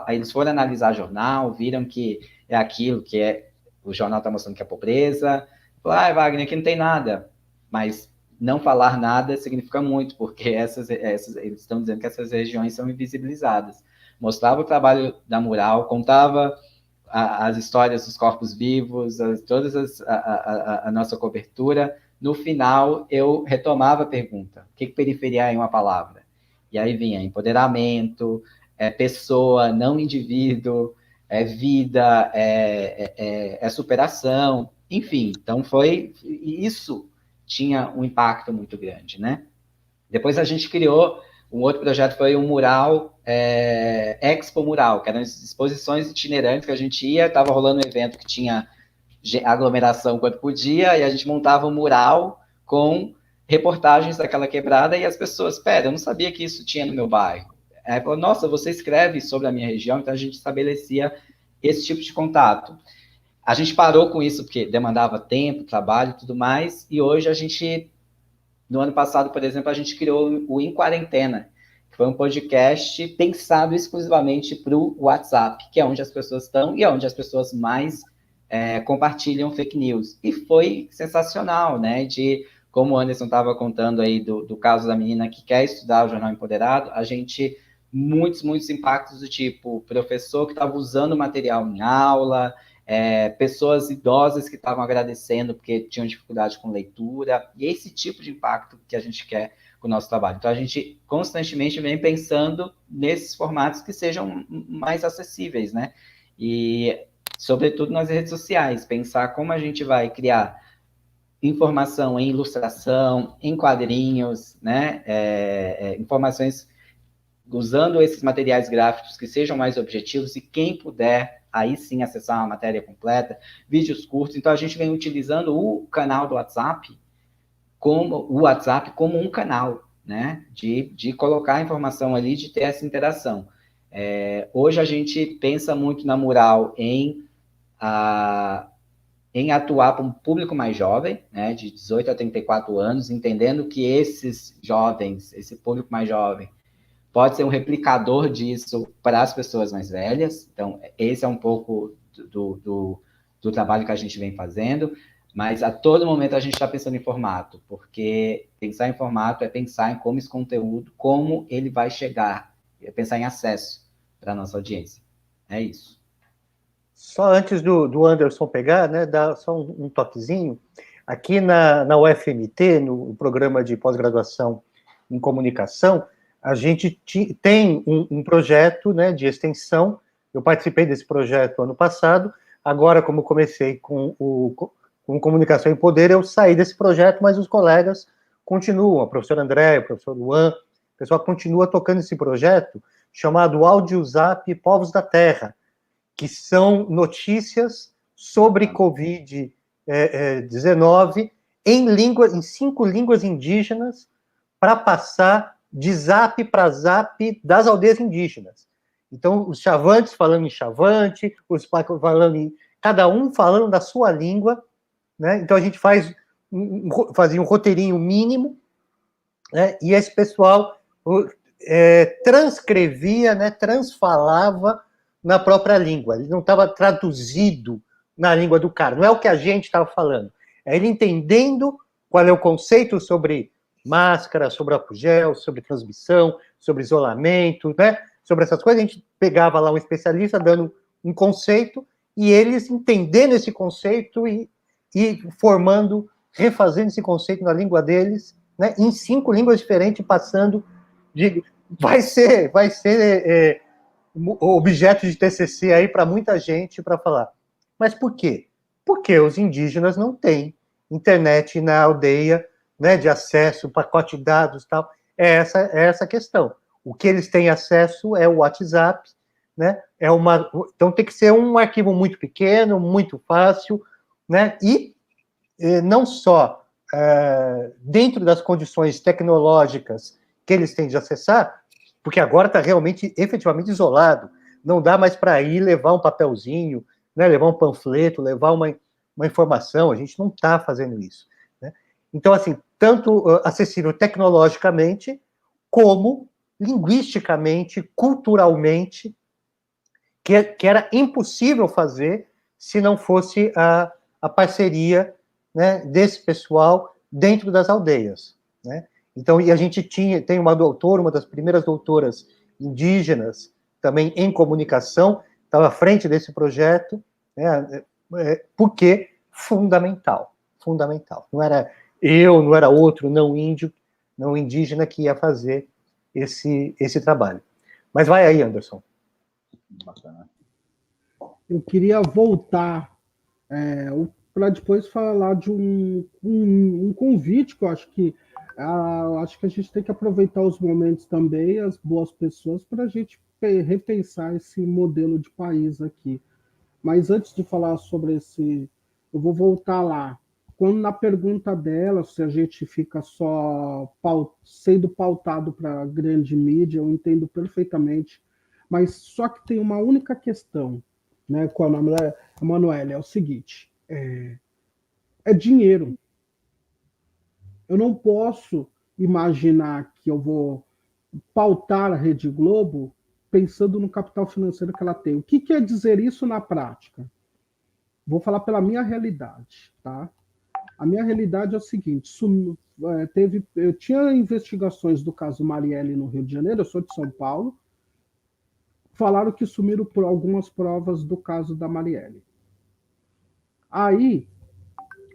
aí eles foram analisar jornal, viram que é aquilo que o jornal está mostrando que é pobreza. Falaram, Wagner, aqui não tem nada. Mas não falar nada significa muito, porque eles estão dizendo que essas regiões são invisibilizadas. Mostrava o trabalho da Mural, contava as histórias dos corpos vivos, a nossa cobertura. No final, eu retomava a pergunta: o que periferia é uma palavra? E aí vinha empoderamento, pessoa, não indivíduo, vida, superação, enfim. Então, isso tinha um impacto muito grande, né? Depois a gente criou um outro projeto, foi um mural, Expo Mural, que eram exposições itinerantes que a gente ia, estava rolando um evento que tinha aglomeração quanto podia, e a gente montava um mural com reportagens daquela quebrada, e as pessoas, eu não sabia que isso tinha no meu bairro. Aí falou, nossa, você escreve sobre a minha região, então a gente estabelecia esse tipo de contato. A gente parou com isso porque demandava tempo, trabalho e tudo mais, e hoje no ano passado, por exemplo, a gente criou o Em Quarentena, que foi um podcast pensado exclusivamente para o WhatsApp, que é onde as pessoas estão e é onde as pessoas mais compartilham fake news. E foi sensacional, né? Como o Anderson estava contando aí do caso da menina que quer estudar o Jornal Empoderado, a gente, muitos impactos do tipo, professor que estava usando o material em aula, pessoas idosas que estavam agradecendo porque tinham dificuldade com leitura, e esse tipo de impacto que a gente quer com o nosso trabalho. Então, a gente constantemente vem pensando nesses formatos que sejam mais acessíveis, né? E, sobretudo, nas redes sociais, pensar como a gente vai criar informação em ilustração, em quadrinhos, né? Informações usando esses materiais gráficos que sejam mais objetivos, e quem puder, aí sim, acessar uma matéria completa, vídeos curtos. Então, a gente vem utilizando o canal do WhatsApp como um canal, né? De colocar a informação ali, de ter essa interação. Hoje a gente pensa muito na Mural em atuar para um público mais jovem, né, de 18 a 34 anos, entendendo que esses jovens, esse público mais jovem, pode ser um replicador disso para as pessoas mais velhas. Então, esse é um pouco do trabalho que a gente vem fazendo, mas a todo momento a gente está pensando em formato, porque pensar em formato é pensar em como esse conteúdo, como ele vai chegar, é pensar em acesso para a nossa audiência. É isso. Só antes do Anderson pegar, né, dar só um toquezinho. Aqui na UFMT, no programa de pós-graduação em comunicação, a gente tem um projeto, né, de extensão. Eu participei desse projeto ano passado. Agora, como comecei com Comunicação em Poder, eu saí desse projeto, mas os colegas continuam. A professora André, o professor Luan, o pessoal continua tocando esse projeto chamado AudioZap Povos da Terra, que são notícias sobre Covid-19 em 5 línguas indígenas, para passar de zap para zap das aldeias indígenas. Então, os chavantes falando em chavante, os pacos falando cada um falando da sua língua, né? Então, a gente fazia um roteirinho mínimo, né? E esse pessoal transcrevia, né? Transfalava na própria língua. Ele não estava traduzido na língua do cara. Não é o que a gente estava falando. É ele entendendo qual é o conceito sobre máscara, sobre álcool gel, sobre transmissão, sobre isolamento, né? Sobre essas coisas. A gente pegava lá um especialista dando um conceito e eles entendendo esse conceito e formando, refazendo esse conceito na língua deles, né? Em 5 línguas diferentes, passando de... Vai ser objeto de TCC aí para muita gente para falar. Mas por quê? Porque os indígenas não têm internet na aldeia, né, de acesso, pacote de dados e tal. É essa a questão. O que eles têm acesso é o WhatsApp, né? Então tem que ser um arquivo muito pequeno, muito fácil, né? E não só dentro das condições tecnológicas que eles têm de acessar, porque agora está realmente, efetivamente isolado. Não dá mais para ir levar um papelzinho, né? Levar um panfleto, levar uma informação. A gente não está fazendo isso, né? Então, assim, tanto acessível tecnologicamente, como linguisticamente, culturalmente, que era impossível fazer se não fosse a parceria, né, desse pessoal dentro das aldeias, né? Então, e a gente tem uma doutora, uma das primeiras doutoras indígenas, também em comunicação, estava à frente desse projeto, né, porque fundamental. Não era eu, não era outro, não índio, não indígena que ia fazer esse trabalho. Mas vai aí, Anderson. Bacana. Eu queria voltar para depois falar de um convite que eu acho que a gente tem que aproveitar os momentos também, as boas pessoas, para a gente repensar esse modelo de país aqui. Mas antes de falar sobre eu vou voltar lá. Quando na pergunta dela, se a gente fica só sendo pautado para a grande mídia, eu entendo perfeitamente, mas só que tem uma única questão, né, com a nome da Emanuele, é o seguinte, é dinheiro. Eu não posso imaginar que eu vou pautar a Rede Globo pensando no capital financeiro que ela tem. O que quer dizer isso na prática? Vou falar pela minha realidade, tá? A minha realidade é o seguinte: eu tinha investigações do caso Marielle no Rio de Janeiro, eu sou de São Paulo, falaram que sumiram por algumas provas do caso da Marielle. Aí,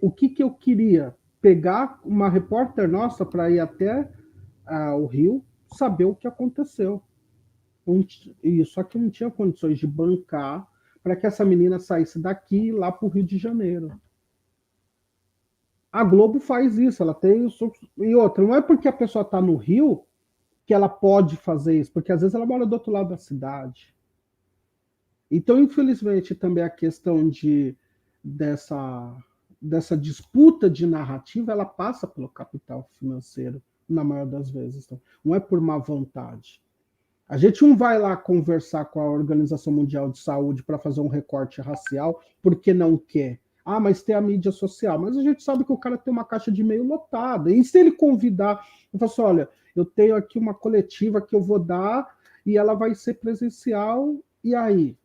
o que eu queria? Pegar uma repórter nossa para ir até o Rio, saber o que aconteceu. Só que não tinha condições de bancar para que essa menina saísse daqui e lá para o Rio de Janeiro. A Globo faz isso, ela tem. E outra, não é porque a pessoa está no Rio que ela pode fazer isso, porque às vezes ela mora do outro lado da cidade. Então, infelizmente, também a questão dessa disputa de narrativa, ela passa pelo capital financeiro, na maior das vezes. Então, não é por má vontade. A gente não vai lá conversar com a Organização Mundial de Saúde para fazer um recorte racial porque não quer. Ah, mas tem a mídia social. Mas a gente sabe que o cara tem uma caixa de e-mail lotada. E se ele convidar, eu falo assim, olha, eu tenho aqui uma coletiva que eu vou dar e ela vai ser presencial, e aí?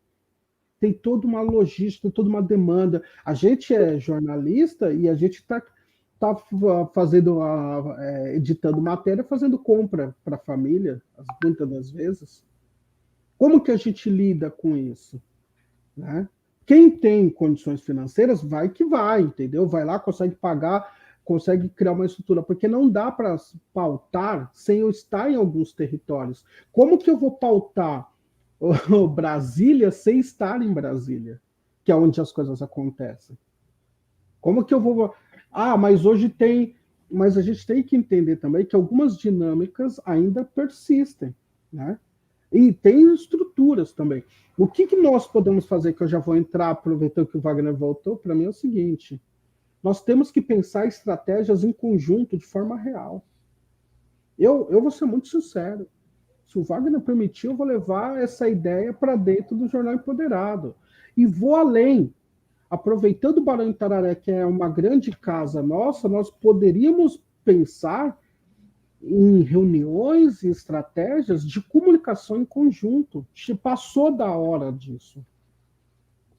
Tem toda uma logística, toda uma demanda. A gente é jornalista e a gente está fazendo, editando matéria, fazendo compra para a família, muitas das vezes. Como que a gente lida com isso? Né? Quem tem condições financeiras, vai que vai, entendeu? Vai lá, consegue pagar, consegue criar uma estrutura, porque não dá para pautar sem eu estar em alguns territórios. Como que eu vou pautar o Brasília sem estar em Brasília, que é onde as coisas acontecem? Como que eu vou... mas hoje tem... Mas a gente tem que entender também que algumas dinâmicas ainda persistem, né? E tem estruturas também. O que nós podemos fazer, que eu já vou entrar, aproveitando que o Wagner voltou, para mim é o seguinte: nós temos que pensar estratégias em conjunto, de forma real. Eu vou ser muito sincero. Se o Wagner permitir, eu vou levar essa ideia para dentro do Jornal Empoderado. E vou além. Aproveitando o Barão Itararé, que é uma grande casa nossa, nós poderíamos pensar em reuniões e estratégias de comunicação em conjunto. Passou da hora disso.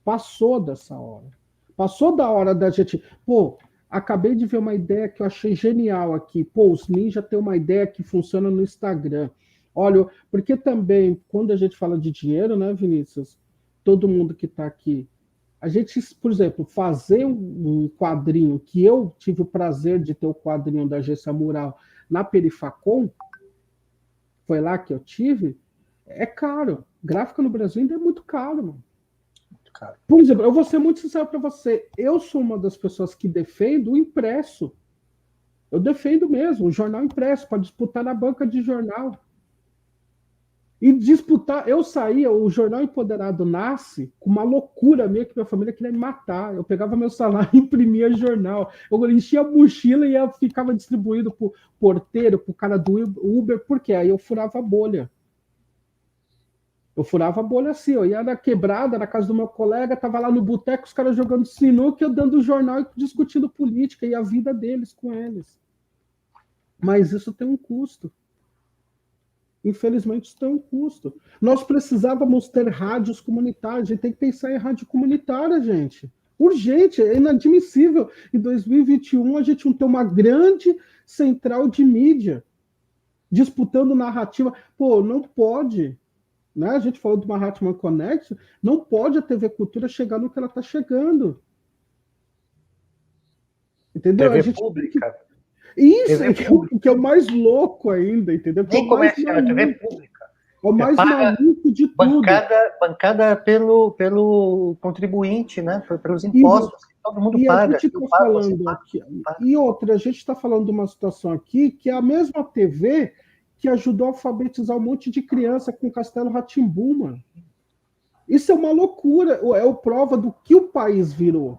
Passou dessa hora. Passou da hora da gente... acabei de ver uma ideia que eu achei genial aqui. Os ninja têm uma ideia que funciona no Instagram. Olha, porque também, quando a gente fala de dinheiro, né, Vinícius? Todo mundo que está aqui, a gente, por exemplo, fazer um quadrinho, que eu tive o prazer de ter o quadrinho da Agência Mural na Perifacom, foi lá que eu tive, é caro. Gráfica no Brasil ainda é muito caro, mano. cara. Por exemplo, eu vou ser muito sincero para você. Eu sou uma das pessoas que defendo o impresso. Eu defendo mesmo o jornal impresso para disputar na banca de jornal. E disputar, o Jornal Empoderado nasce com uma loucura minha que minha família queria me matar. Eu pegava meu salário e imprimia jornal. Eu enchia a mochila e ficava distribuído para o porteiro, para o cara do Uber, porque aí eu furava a bolha. Eu furava a bolha assim, eu ia na quebrada, na casa do meu colega, tava lá no boteco, os caras jogando sinuca, eu dando o jornal e discutindo política e a vida deles com eles. Mas isso tem um custo. Infelizmente, isso tem um custo. Nós precisávamos ter rádios comunitárias. A gente tem que pensar em rádio comunitária, gente. Urgente, é inadmissível. Em 2021, a gente não tem uma grande central de mídia disputando narrativa. Pô, não pode. Né? A gente falou do Mahatma Connect. Não pode a TV Cultura chegar no que ela está chegando. Entendeu? TV a gente pública. Isso, que é o mais louco ainda, entendeu? Nem comercial, é TV pública. É o mais maluco de tudo. Bancada pelo contribuinte, né? Pelos impostos que todo mundo paga. A gente está falando aqui. E outra, a gente está falando de uma situação aqui que é a mesma TV que ajudou a alfabetizar um monte de criança com Castelo Rá-Tim-Bum, mano. Isso é uma loucura. É o prova do que o país virou.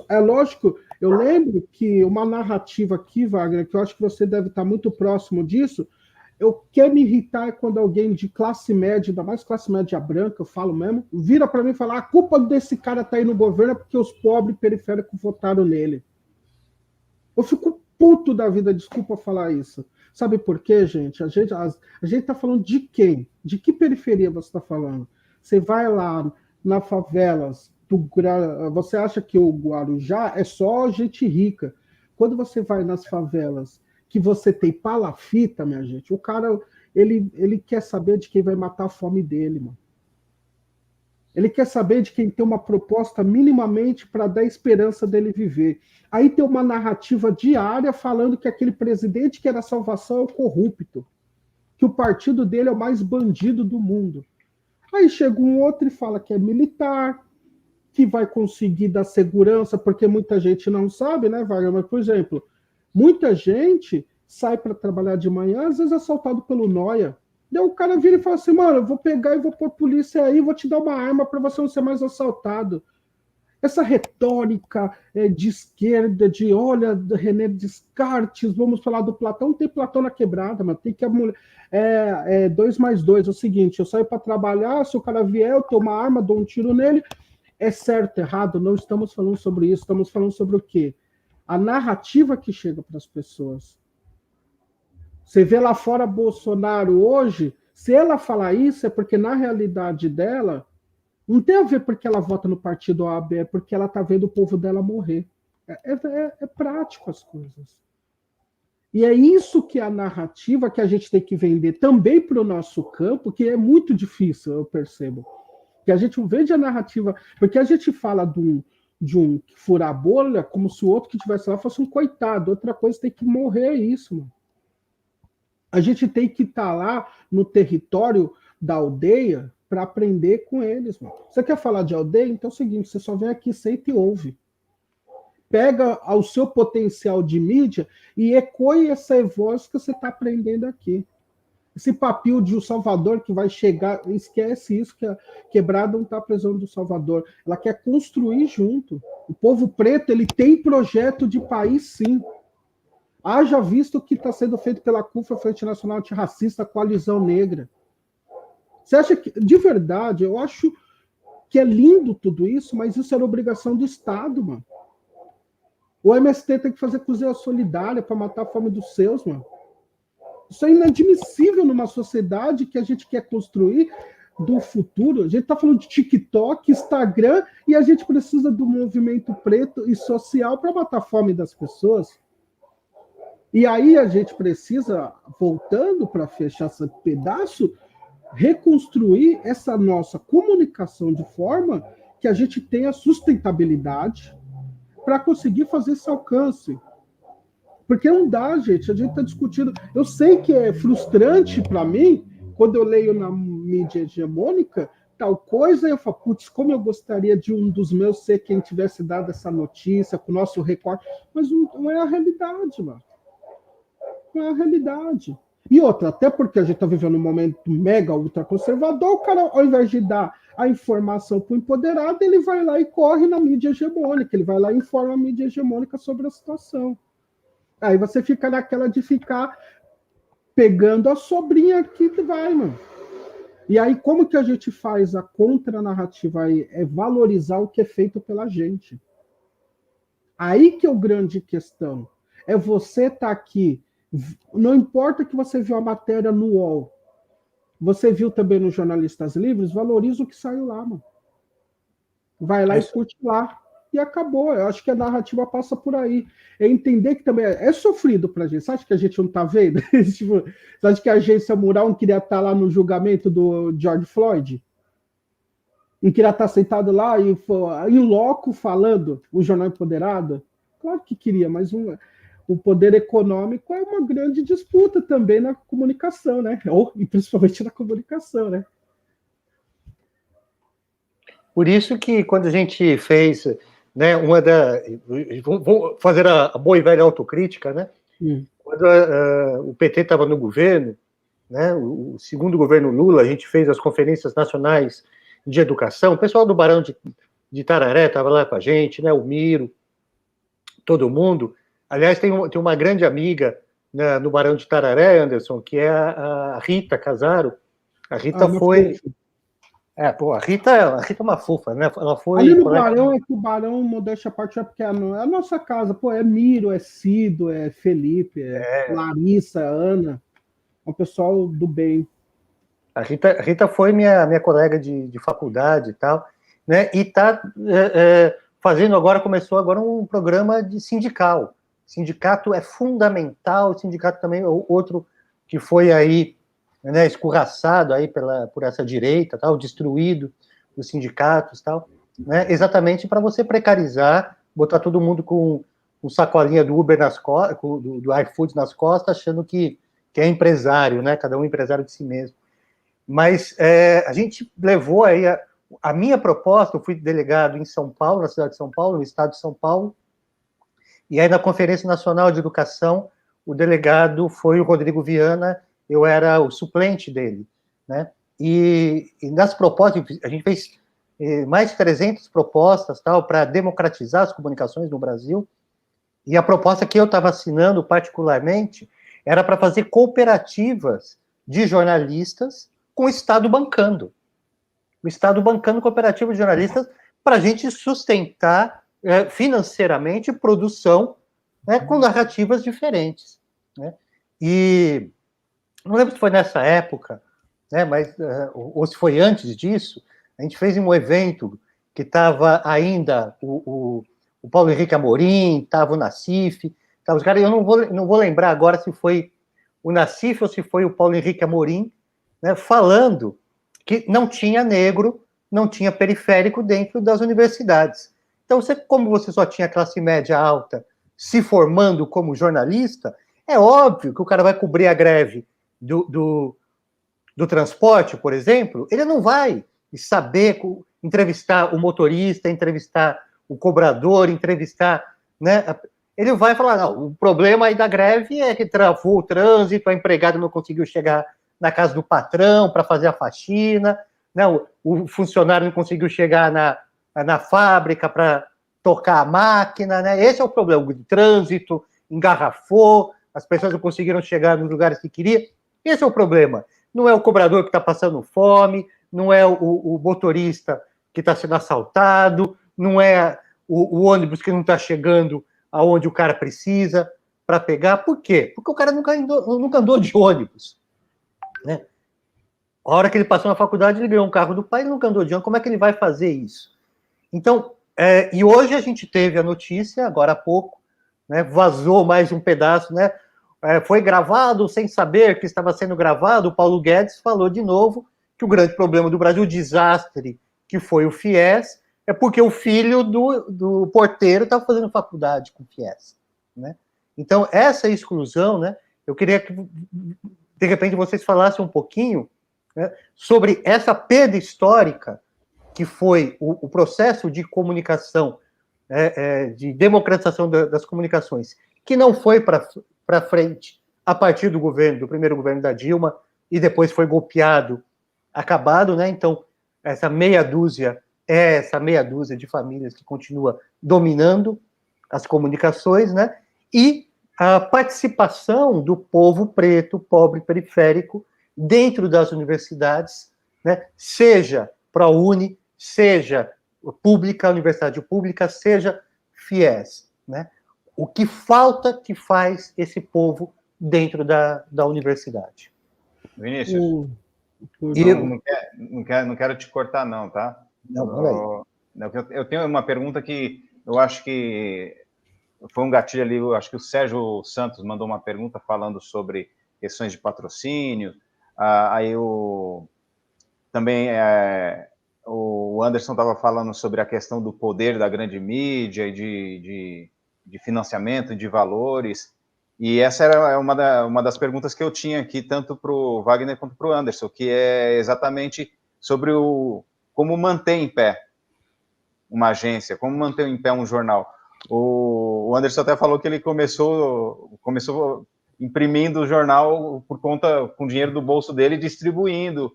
É lógico, eu lembro que uma narrativa aqui, Wagner, que eu acho que você deve estar muito próximo disso, eu quero me irritar quando alguém de classe média, ainda mais classe média branca, eu falo mesmo, vira para mim e fala, a culpa desse cara tá aí no governo é porque os pobres periféricos votaram nele. Eu fico puto da vida, desculpa falar isso. Sabe por quê, gente? A gente tá falando de quem? De que periferia você está falando? Você vai lá nas favelas, você acha que o Guarujá é só gente rica. Quando você vai nas favelas, que você tem palafita, minha gente, o cara, ele quer saber de quem vai matar a fome dele, mano. Ele quer saber de quem tem uma proposta minimamente para dar esperança dele viver. Aí tem uma narrativa diária falando que aquele presidente que era a salvação é o corrupto, que o partido dele é o mais bandido do mundo. Aí chega um outro e fala que é militar, que vai conseguir dar segurança, porque muita gente não sabe, né, Wagner? Mas, por exemplo, muita gente sai para trabalhar de manhã, às vezes é assaltado pelo Noia. Daí o cara vira e fala assim, mano, eu vou pegar e vou pôr polícia aí, vou te dar uma arma para você não ser mais assaltado. Essa retórica de esquerda, de olha, René Descartes, vamos falar do Platão, não tem Platão na quebrada, mas tem que a mulher. 2 mais 2, é o seguinte, eu saio para trabalhar, se o cara vier, eu tenho uma arma, dou um tiro nele. É certo, errado? Não estamos falando sobre isso, estamos falando sobre o quê? A narrativa que chega para as pessoas. Você vê lá fora Bolsonaro hoje, se ela falar isso, é porque na realidade dela, não tem a ver porque ela vota no partido AB, é porque ela está vendo o povo dela morrer. É prático as coisas. E é isso que é a narrativa que a gente tem que vender também para o nosso campo, que é muito difícil, eu percebo. Que a gente não vende a narrativa, porque a gente fala de um furar a bolha como se o outro que estivesse lá fosse um coitado. Outra coisa tem que morrer isso, mano. A gente tem que estar lá no território da aldeia para aprender com eles, mano. Você quer falar de aldeia? Então é o seguinte, você só vem aqui, senta e ouve. Pega o seu potencial de mídia e ecoe essa voz que você está aprendendo aqui. Esse papinho de o Salvador que vai chegar, esquece isso, que a quebrada não está precisando do Salvador. Ela quer construir junto. O povo preto, ele tem projeto de país, sim. Haja visto o que está sendo feito pela CUFA, Frente Nacional Antirracista, Coalizão Negra. Você acha que, de verdade, eu acho que é lindo tudo isso, mas isso era obrigação do Estado, mano. O MST tem que fazer cozinha solidária para matar a fome dos seus, mano. Isso é inadmissível numa sociedade que a gente quer construir do futuro. A gente está falando de TikTok, Instagram, e a gente precisa do movimento preto e social para matar a fome das pessoas. E aí a gente precisa, voltando para fechar esse pedaço, reconstruir essa nossa comunicação de forma que a gente tenha sustentabilidade para conseguir fazer esse alcance. Porque não dá, gente, a gente está discutindo. Eu sei que é frustrante para mim, quando eu leio na mídia hegemônica, tal coisa, e eu falo, putz, como eu gostaria de um dos meus ser quem tivesse dado essa notícia, com o nosso recorte, mas não é a realidade, mano. Não é a realidade. E outra, até porque a gente está vivendo um momento mega ultraconservador, o cara, ao invés de dar a informação para o empoderado, ele vai lá e corre na mídia hegemônica, ele vai lá e informa a mídia hegemônica sobre a situação. Aí você fica naquela de ficar pegando a sobrinha que vai, mano. E aí, como que a gente faz a contranarrativa aí? É valorizar o que é feito pela gente. Aí que é o grande questão. É você estar aqui. Não importa que você viu a matéria no UOL. Você viu também nos Jornalistas Livres, valoriza o que saiu lá, mano. Vai lá e curte lá. E acabou. Eu acho que a narrativa passa por aí. É entender que também é sofrido pra gente. Você acha que a gente não tá vendo? Tipo, você acha que a agência Mural não queria estar lá no julgamento do George Floyd? Não queria estar sentado lá e em loco falando o jornal empoderado? Claro que queria, mas o poder econômico é uma grande disputa também na comunicação, né? E principalmente na comunicação, né? Por isso que quando a gente fez, né, vamos fazer a boa e velha autocrítica, né? Quando o PT estava no governo, né, o segundo governo Lula, a gente fez as conferências nacionais de educação, o pessoal do Barão de Tararé estava lá com a gente, né, o Miro, todo mundo. Aliás, tem uma grande amiga, né, no Barão de Tararé, Anderson, que é a Rita Casaro. A Rita foi... a Rita é uma fofa, né? Ela foi... Ali no Barão, é que o Barão, modéstia à parte, é porque é a nossa casa, pô, é Miro, é Cido, é Felipe, é Larissa, Ana, é um pessoal do bem. A Rita foi minha colega de faculdade e tal, né? E tá começou agora um programa de sindical. Sindicato é fundamental, o sindicato também é outro que foi aí, né, escorraçado aí por essa direita, tal, destruído os sindicatos, tal, né, exatamente para você precarizar, botar todo mundo com sacolinha do Uber nas costas, do iFood nas costas, achando que é empresário, né, cada um empresário de si mesmo. Mas a gente levou aí a minha proposta, eu fui delegado em São Paulo, na cidade de São Paulo, no estado de São Paulo, e aí na Conferência Nacional de Educação, o delegado foi o Rodrigo Viana, eu era o suplente dele, né? E nas propostas, a gente fez mais de 300 propostas, tal, para democratizar as comunicações no Brasil, e a proposta que eu estava assinando particularmente era para fazer cooperativas de jornalistas com o Estado bancando. O Estado bancando cooperativas de jornalistas para a gente sustentar financeiramente produção, né, com narrativas diferentes, né? E não lembro se foi nessa época, né, mas, ou se foi antes disso, a gente fez um evento que estava ainda o Paulo Henrique Amorim, estava o Nassif, os caras, eu não vou lembrar agora se foi o Nassif ou se foi o Paulo Henrique Amorim, né, falando que não tinha negro, não tinha periférico dentro das universidades. Então, como você só tinha classe média alta se formando como jornalista, é óbvio que o cara vai cobrir a greve do transporte, por exemplo, ele não vai saber entrevistar o motorista, entrevistar o cobrador, entrevistar, né? Ele vai falar, não, o problema aí da greve é que travou o trânsito, a empregada não conseguiu chegar na casa do patrão para fazer a faxina, né? O funcionário não conseguiu chegar na fábrica para tocar a máquina, né? Esse é o problema, o trânsito engarrafou, as pessoas não conseguiram chegar nos lugares que queriam. Esse é o problema. Não é o cobrador que está passando fome, não é o motorista que está sendo assaltado, não é o ônibus que não está chegando aonde o cara precisa para pegar. Por quê? Porque o cara nunca andou de ônibus, né? A hora que ele passou na faculdade, ele ganhou um carro do pai, ele nunca andou de ônibus. Como é que ele vai fazer isso? Então, e hoje a gente teve a notícia, agora há pouco, né, vazou mais um pedaço, né? Foi gravado sem saber que estava sendo gravado. O Paulo Guedes falou de novo que o grande problema do Brasil, o desastre que foi o FIES, é porque o filho do porteiro estava fazendo faculdade com o FIES, né? Então, essa exclusão, né? Eu queria que, de repente, vocês falassem um pouquinho, né, sobre essa perda histórica que foi o processo de comunicação, de democratização das comunicações, que não foi para frente a partir do primeiro governo da Dilma, e depois foi golpeado, acabado, né? Então, essa meia dúzia de famílias que continua dominando as comunicações, né? E a participação do povo preto, pobre, periférico, dentro das universidades, né? Seja ProUni, seja pública, universidade pública, seja FIES, né? O que falta que faz esse povo dentro da universidade? Vinícius, não quero te cortar não, tá? Não, eu tenho uma pergunta que eu acho que foi um gatilho ali, eu acho que o Sérgio Santos mandou uma pergunta falando sobre questões de patrocínio, aí também o Anderson estava falando sobre a questão do poder da grande mídia e de financiamento e de valores, e essa era uma das perguntas que eu tinha aqui, tanto para o Wagner quanto para o Anderson, que é exatamente sobre como manter em pé uma agência, como manter em pé um jornal. O Anderson até falou que ele começou imprimindo o jornal com dinheiro do bolso dele, distribuindo.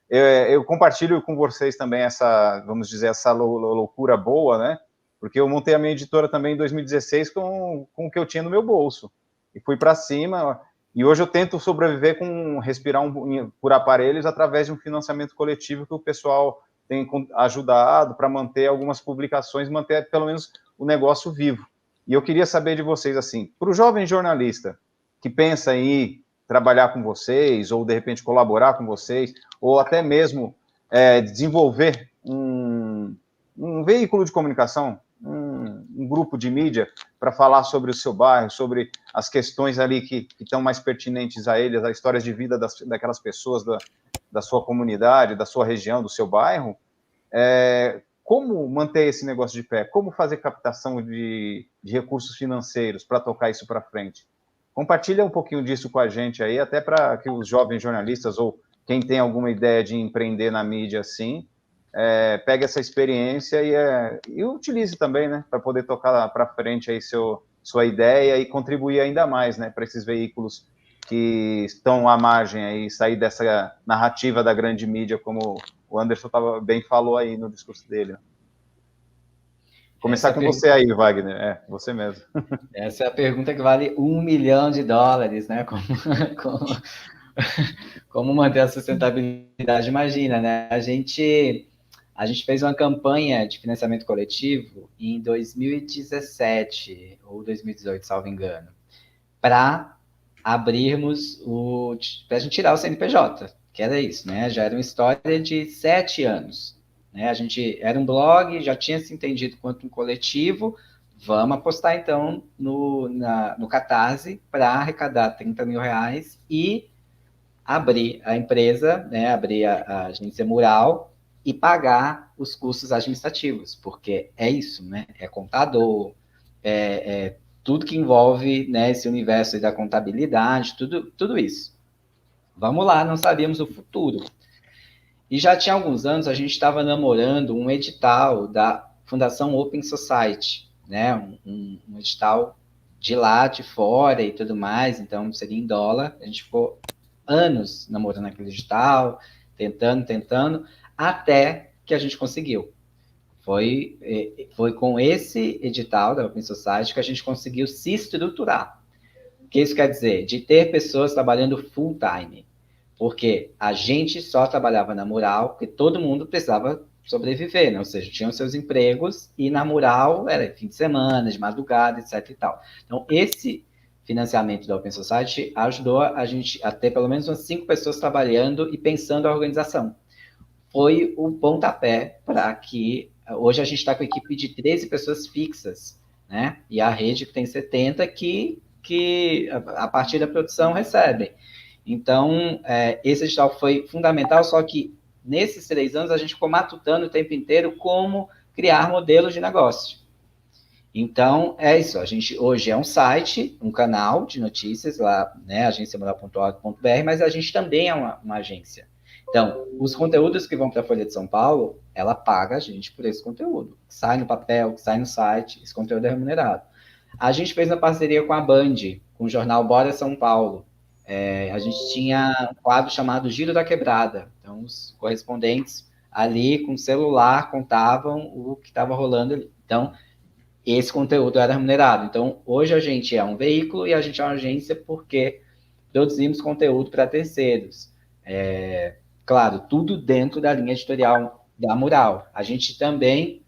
Eu compartilho com vocês também essa loucura boa, né? Porque eu montei a minha editora também em 2016 com o que eu tinha no meu bolso. E fui para cima, e hoje eu tento sobreviver respirar por aparelhos através de um financiamento coletivo que o pessoal tem ajudado para manter algumas publicações, manter pelo menos o negócio vivo. E eu queria saber de vocês, assim, para o jovem jornalista que pensa em ir trabalhar com vocês, ou de repente colaborar com vocês, ou até mesmo desenvolver um veículo de comunicação, um grupo de mídia para falar sobre o seu bairro, sobre as questões ali que estão mais pertinentes a eles, as histórias de vida daquelas pessoas da sua comunidade, da sua região, do seu bairro, como manter esse negócio de pé? Como fazer captação de recursos financeiros para tocar isso para frente? Compartilha um pouquinho disso com a gente aí, até para que os jovens jornalistas ou quem tem alguma ideia de empreender na mídia assim, pegue essa experiência e utilize também, né, para poder tocar para frente aí sua ideia e contribuir ainda mais, né, para esses veículos que estão à margem aí, sair dessa narrativa da grande mídia, como o Anderson bem falou aí no discurso dele. Começar com você aí, Wagner, você mesmo. Essa é a pergunta que vale $1 milhão, né? Como manter a sustentabilidade? Imagina, né? A gente fez uma campanha de financiamento coletivo em 2017 ou 2018, salvo engano, para abrirmos para a gente tirar o CNPJ, que era isso, né? Já era uma história de 7 anos. Né? A gente era um blog, já tinha se entendido quanto um coletivo, vamos apostar então no Catarse para arrecadar R$30 mil e abrir a empresa, né? Abrir a agência Mural e pagar os custos administrativos, porque é isso, né? É contador, tudo que envolve, né, esse universo da contabilidade, tudo isso. Vamos lá, não sabíamos o futuro. E já tinha alguns anos a gente estava namorando um edital da Fundação Open Society, né? Um edital de lá, de fora e tudo mais, então seria em dólar. A gente ficou anos namorando aquele edital, tentando, até que a gente conseguiu. Foi com esse edital da Open Society que a gente conseguiu se estruturar. O que isso quer dizer? De ter pessoas trabalhando full time. Porque a gente só trabalhava na Mural porque todo mundo precisava sobreviver, né? Ou seja, tinham seus empregos e na Mural era fim de semana, de madrugada, etc e tal. Então, esse financiamento da Open Society ajudou a gente a ter pelo menos umas 5 pessoas trabalhando e pensando a organização. Foi o pontapé para que hoje a gente está com uma equipe de 13 pessoas fixas, né? E a rede que tem 70 que a partir da produção recebem. Então, esse edital foi fundamental, só que nesses 3 anos a gente ficou matutando o tempo inteiro como criar modelos de negócio. Então, é isso, a gente hoje é um site, um canal de notícias lá, né, agenciamural.org.br, mas a gente também é uma agência. Então, os conteúdos que vão para a Folha de São Paulo, ela paga a gente por esse conteúdo. Sai no papel, sai no site, esse conteúdo é remunerado. A gente fez uma parceria com a Band, com o jornal Bora São Paulo. A gente tinha um quadro chamado Giro da Quebrada. Então, os correspondentes ali com o celular contavam o que estava rolando ali. Então, esse conteúdo era remunerado. Então, hoje a gente é um veículo e a gente é uma agência porque produzimos conteúdo para terceiros. Claro, tudo dentro da linha editorial da Mural. A gente também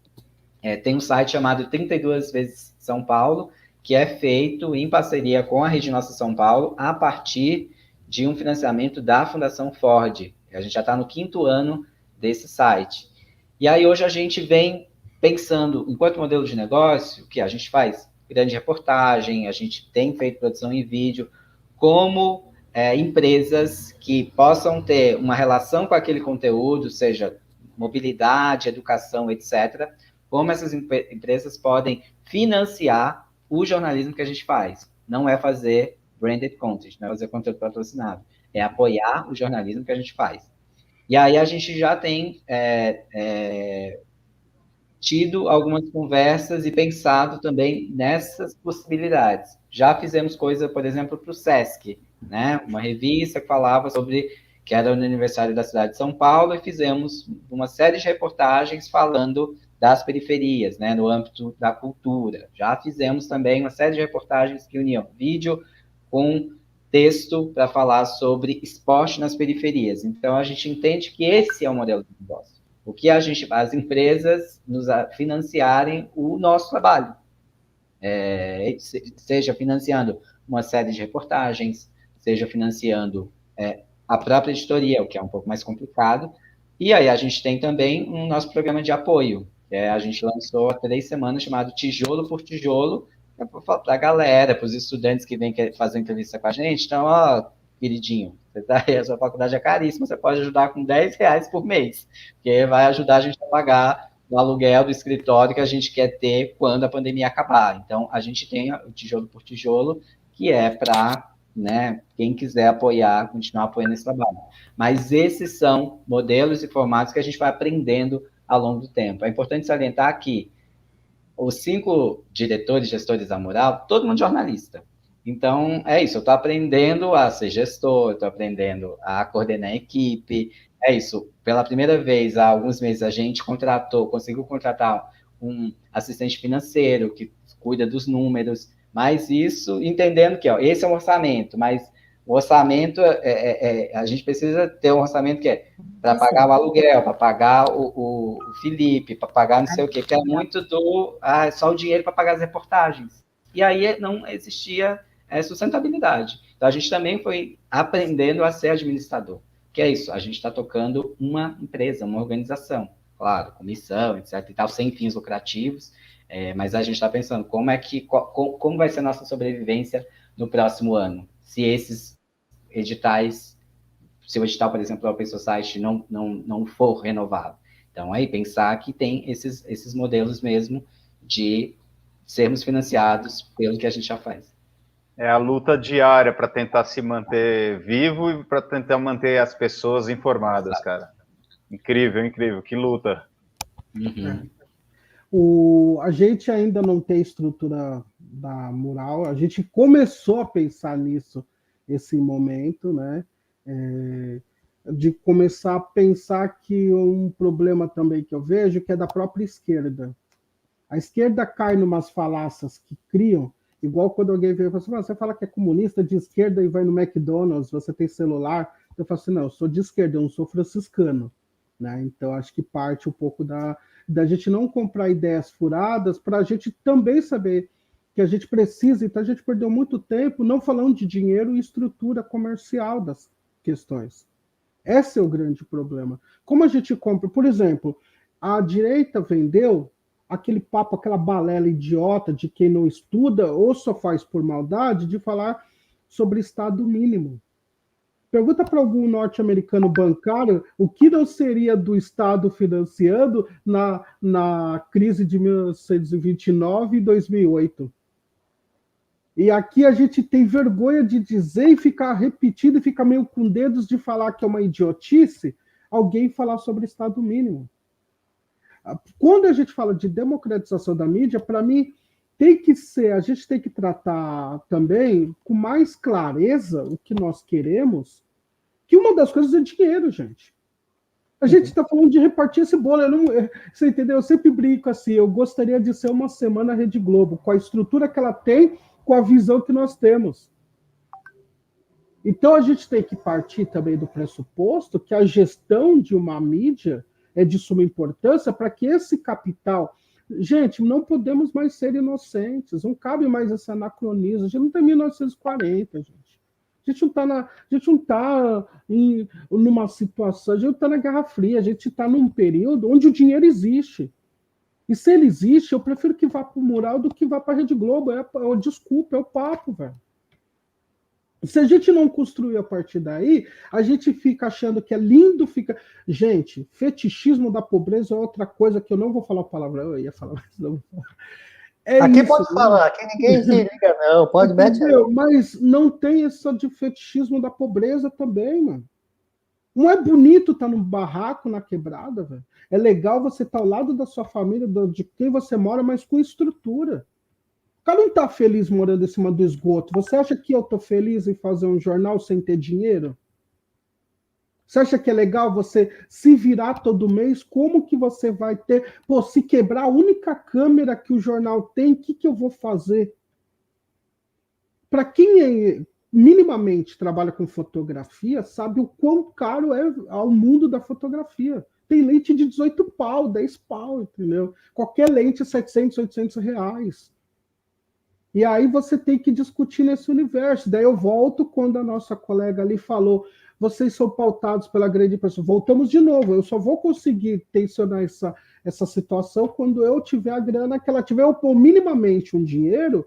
tem um site chamado 32 vezes São Paulo, que é feito em parceria com a Rede Nossa São Paulo, a partir de um financiamento da Fundação Ford. A gente já está no 5º ano desse site. E aí hoje a gente vem pensando, enquanto modelo de negócio, que a gente faz grande reportagem, a gente tem feito produção em vídeo, como empresas que possam ter uma relação com aquele conteúdo, seja mobilidade, educação, etc., como essas empresas podem financiar o jornalismo que a gente faz. Não é fazer branded content, não é fazer conteúdo patrocinado, é apoiar o jornalismo que a gente faz. E aí a gente já tem tido algumas conversas e pensado também nessas possibilidades. Já fizemos coisa, por exemplo, para o Sesc, né? Uma revista que falava sobre, que era no aniversário da cidade de São Paulo, e fizemos uma série de reportagens falando das periferias, né, no âmbito da cultura. Já fizemos também uma série de reportagens que uniam vídeo com texto para falar sobre esporte nas periferias. Então, a gente entende que esse é o modelo de negócio. O que a gente faz, as empresas nos financiarem o nosso trabalho. Seja financiando uma série de reportagens, seja financiando a própria editoria, o que é um pouco mais complicado. E aí a gente tem também um nosso programa de apoio, que a gente lançou há 3 semanas, chamado Tijolo por Tijolo, para a galera, para os estudantes que vêm fazer entrevista com a gente. Então, ó, queridinho, a sua faculdade é caríssima, você pode ajudar com R$10 por mês, que vai ajudar a gente a pagar o aluguel do escritório que a gente quer ter quando a pandemia acabar. Então, a gente tem o Tijolo por Tijolo, que é para, né, quem quiser apoiar, continuar apoiando esse trabalho. Mas esses são modelos e formatos que a gente vai aprendendo ao longo do tempo. É importante salientar que os 5 diretores, gestores da Mural, todo mundo jornalista. Então, é isso, eu estou aprendendo a ser gestor, estou aprendendo a coordenar a equipe, é isso. Pela primeira vez, há alguns meses, a gente conseguiu contratar um assistente financeiro que cuida dos números, mas isso, entendendo que esse é um orçamento, mas o orçamento, a gente precisa ter um orçamento que é para pagar o aluguel, para pagar o Felipe, para pagar não sei o quê, que é muito só o dinheiro para pagar as reportagens. E aí não existia sustentabilidade. Então, a gente também foi aprendendo a ser administrador, que é isso, a gente está tocando uma empresa, uma organização, claro, com missão, etc. e tal, sem fins lucrativos, mas a gente está pensando como vai ser a nossa sobrevivência no próximo ano, se esses editais, se o edital, por exemplo, do Open Society não for renovado. Então, aí pensar que tem esses modelos mesmo de sermos financiados pelo que a gente já faz. É a luta diária para tentar se manter vivo e para tentar manter as pessoas informadas, cara. Incrível, incrível, que luta. Uhum. A gente ainda não tem estrutura da Mural, a gente começou a pensar nisso esse momento, né? De começar a pensar que um problema também que eu vejo que é da própria esquerda. A esquerda cai numas falácias que criam, igual quando alguém vem e fala assim, você fala que é comunista de esquerda e vai no McDonald's, você tem celular. Eu falo assim, não, eu sou de esquerda, eu não sou franciscano. Né? Então, acho que parte um pouco da gente não comprar ideias furadas, para a gente também saber que a gente precisa, então a gente perdeu muito tempo não falando de dinheiro e estrutura comercial das questões. Esse é o grande problema. Como a gente compra, por exemplo, a direita vendeu aquele papo, aquela balela idiota de quem não estuda ou só faz por maldade, de falar sobre Estado mínimo. Pergunta para algum norte-americano bancário o que não seria do Estado financiando na crise de 1929 e 2008. E aqui a gente tem vergonha de dizer e ficar repetindo e ficar meio com dedos de falar que é uma idiotice, alguém falar sobre Estado mínimo. Quando a gente fala de democratização da mídia, para mim, a gente tem que tratar também com mais clareza o que nós queremos, que uma das coisas é dinheiro, gente. A gente está falando de repartir esse bolo. Você entendeu? Eu sempre brinco assim, eu gostaria de ser uma semana Rede Globo, com a estrutura que ela tem, com a visão que nós temos. Então, a gente tem que partir também do pressuposto que a gestão de uma mídia é de suma importância para que esse capital... Gente, não podemos mais ser inocentes, não cabe mais esse anacronismo. A gente não tem 1940, gente. A gente não está numa situação, a gente não está na Guerra Fria, a gente está num período onde o dinheiro existe. E se ele existe, eu prefiro que vá para o mural do que vá para a Rede Globo. Desculpa, é o papo, velho. Se a gente não construir a partir daí, a gente fica achando que é lindo, fica... Gente, fetichismo da pobreza é outra coisa que eu não vou falar palavrão, eu ia falar, mas não vou falar. Aqui isso, pode falar, aqui ninguém se liga, não. Pode meter aí. Mas não tem essa de fetichismo da pobreza também, mano. Não é bonito estar num barraco na quebrada, velho. É legal você estar ao lado da sua família, de quem você mora, mas com estrutura. O cara não está feliz morando em cima do esgoto. Você acha que eu estou feliz em fazer um jornal sem ter dinheiro? Você acha que é legal você se virar todo mês? Como que você vai ter... Pô, se quebrar a única câmera que o jornal tem, o que eu vou fazer? Para quem minimamente trabalha com fotografia, sabe o quão caro é ao mundo da fotografia. Tem lente de 18 pau, 10 pau, entendeu? Qualquer lente é 700, 800 reais. E aí você tem que discutir nesse universo. Daí eu volto quando a nossa colega ali falou, vocês são pautados pela grande pessoa. Voltamos de novo, eu só vou conseguir tensionar essa situação quando eu tiver a grana, que ela tiver minimamente um dinheiro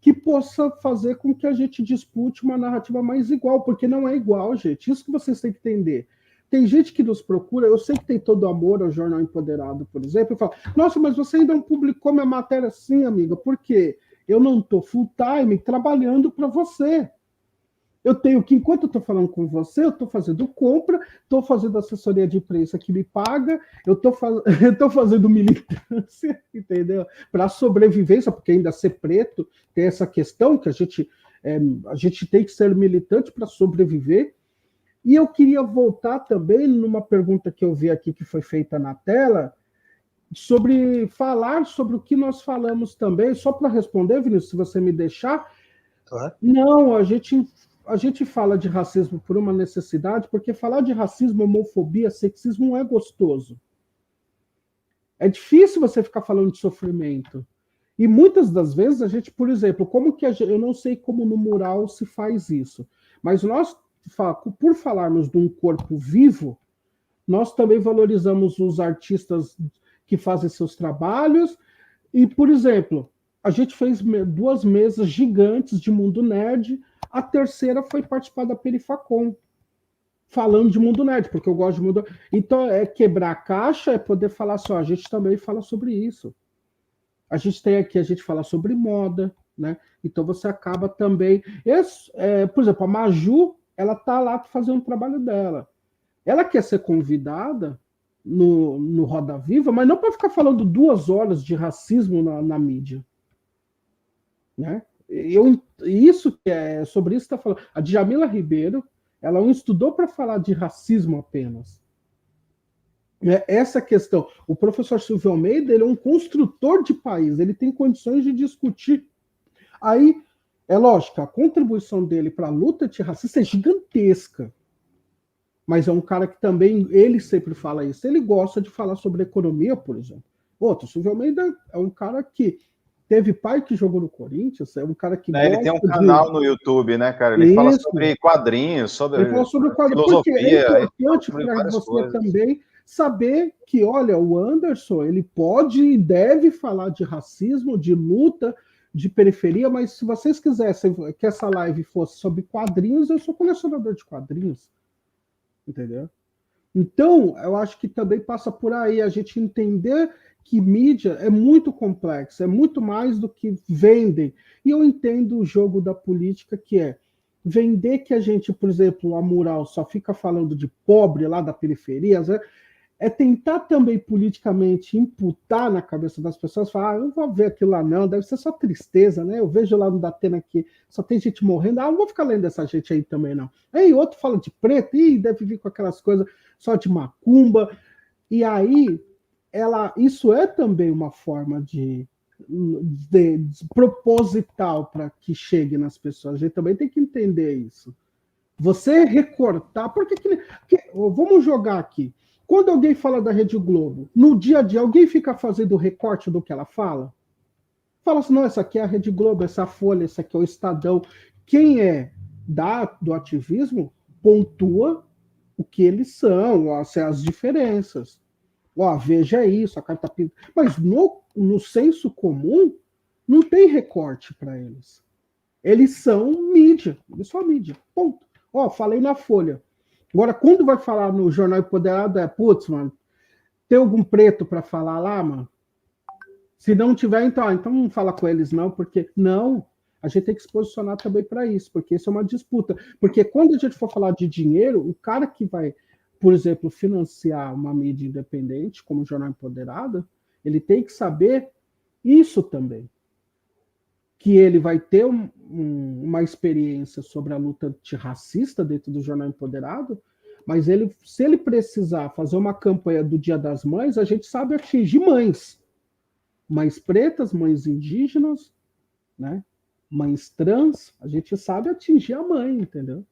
que possa fazer com que a gente dispute uma narrativa mais igual, porque não é igual, gente. Isso que vocês têm que entender. Tem gente que nos procura, eu sei que tem todo amor ao Jornal Empoderado, por exemplo, e fala, nossa, mas você ainda não publicou minha matéria assim, amiga, por quê? Eu não estou full time trabalhando para você. Eu tenho que, enquanto eu estou falando com você, eu estou fazendo compra, estou fazendo assessoria de imprensa que me paga, eu estou fazendo militância, entendeu? Para sobrevivência, porque ainda ser preto tem essa questão que a gente tem que ser militante para sobreviver. E eu queria voltar também numa pergunta que eu vi aqui que foi feita na tela, falar sobre o que nós falamos também, só para responder, Vinícius, se você me deixar. Claro. Não, a gente fala de racismo por uma necessidade, porque falar de racismo, homofobia, sexismo não é gostoso. É difícil você ficar falando de sofrimento. E muitas das vezes a gente, por exemplo, eu não sei como no mural se faz isso, mas nós, por falarmos de um corpo vivo, nós também valorizamos os artistas que fazem seus trabalhos. E, por exemplo, a gente fez 2 mesas gigantes de Mundo Nerd. A terceira foi participar da Perifacom, falando de Mundo Nerd, porque eu gosto de Mundo... Então, é quebrar a caixa, é poder falar só, a gente também fala sobre isso. A gente tem aqui, a gente fala sobre moda, né? Então, você acaba também... por exemplo, a Maju, ela tá lá para fazer um trabalho dela. Ela quer ser convidada no Roda Viva, mas não para ficar falando 2 horas de racismo na mídia. Né? Sobre isso está falando. A Djamila Ribeiro, ela não estudou para falar de racismo apenas. Essa questão. O professor Silvio Almeida, ele é um construtor de país, ele tem condições de discutir. Aí, é lógico, a contribuição dele para a luta antirracista é gigantesca. Mas é um cara que também, ele sempre fala isso. Ele gosta de falar sobre economia, por exemplo. O Silvio Almeida é um cara que teve pai que jogou no Corinthians, é um cara que ele tem um canal no YouTube, né, cara? Ele fala sobre quadrinhos, sobre filosofia. Porque é importante para você coisas. Também saber que, olha, o Anderson, ele pode e deve falar de racismo, de luta, de periferia, mas se vocês quisessem que essa live fosse sobre quadrinhos, eu sou colecionador de quadrinhos. Entendeu? Então, eu acho que também passa por aí a gente entender que mídia é muito complexa, é muito mais do que vendem. E eu entendo o jogo da política, que é vender que a gente, por exemplo, a Mural só fica falando de pobre lá da periferia, é tentar também politicamente imputar na cabeça das pessoas, falar, eu não vou ver aquilo lá não, deve ser só tristeza, né? Eu vejo lá no Datena que só tem gente morrendo, eu não vou ficar lendo dessa gente aí também não. Aí outro fala de preto, deve vir com aquelas coisas só de macumba, e aí isso é também uma forma de proposital para que chegue nas pessoas. A gente também tem que entender isso. Você recortar, porque vamos jogar aqui. Quando alguém fala da Rede Globo, no dia a dia, alguém fica fazendo recorte do que ela fala? Fala assim, não, essa aqui é a Rede Globo, essa é a Folha, esse aqui é o Estadão. Quem é do ativismo pontua o que eles são, as diferenças. Veja isso, a carta pinta. Mas no senso comum, não tem recorte para eles. Eles são mídia. Ponto. Falei na Folha. Agora, quando vai falar no Jornal Empoderado, putz, mano, tem algum preto para falar lá, mano? Se não tiver, então não fala com eles, não, porque não, a gente tem que se posicionar também para isso, porque isso é uma disputa. Porque quando a gente for falar de dinheiro, o cara que vai, por exemplo, financiar uma mídia independente, como o Jornal Empoderado, ele tem que saber isso também. Que ele vai ter uma experiência sobre a luta antirracista dentro do Jornal Empoderado, mas se ele precisar fazer uma campanha do Dia das Mães, a gente sabe atingir mães pretas, mães indígenas, né? Mães trans, a gente sabe atingir a mãe, entendeu?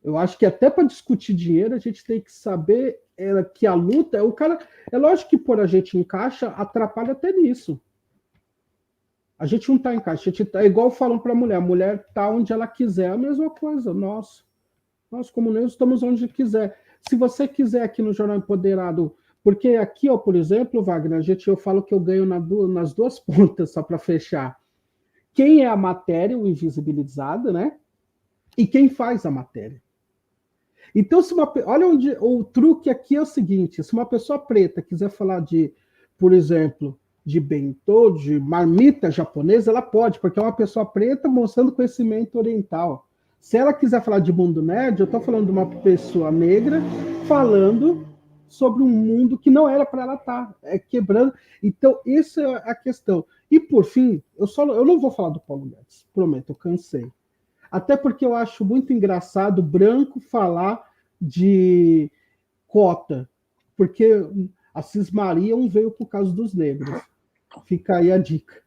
Eu acho que até para discutir dinheiro, a gente tem que saber que a luta, é lógico que pôr a gente em caixa atrapalha até nisso. A gente não está em caixa, é igual falam para a mulher está onde ela quiser, a mesma coisa, nós como negros estamos onde quiser. Se você quiser aqui no Jornal Empoderado, porque aqui, por exemplo, Wagner, eu falo que eu ganho nas duas pontas, só para fechar. Quem é a matéria, o invisibilizado, né? E quem faz a matéria. Então, olha onde o truque aqui é o seguinte, se uma pessoa preta quiser falar de, por exemplo, de bentô, de marmita japonesa, ela pode, porque é uma pessoa preta mostrando conhecimento oriental. Se ela quiser falar de mundo nerd, eu estou falando de uma pessoa negra falando sobre um mundo que não era para ela estar, quebrando. Então, isso é a questão. E, por fim, eu não vou falar do Paulo Guedes, prometo, eu cansei. Até porque eu acho muito engraçado branco falar de cota, porque a Cismaria não veio por causa dos negros. Fica aí a dica.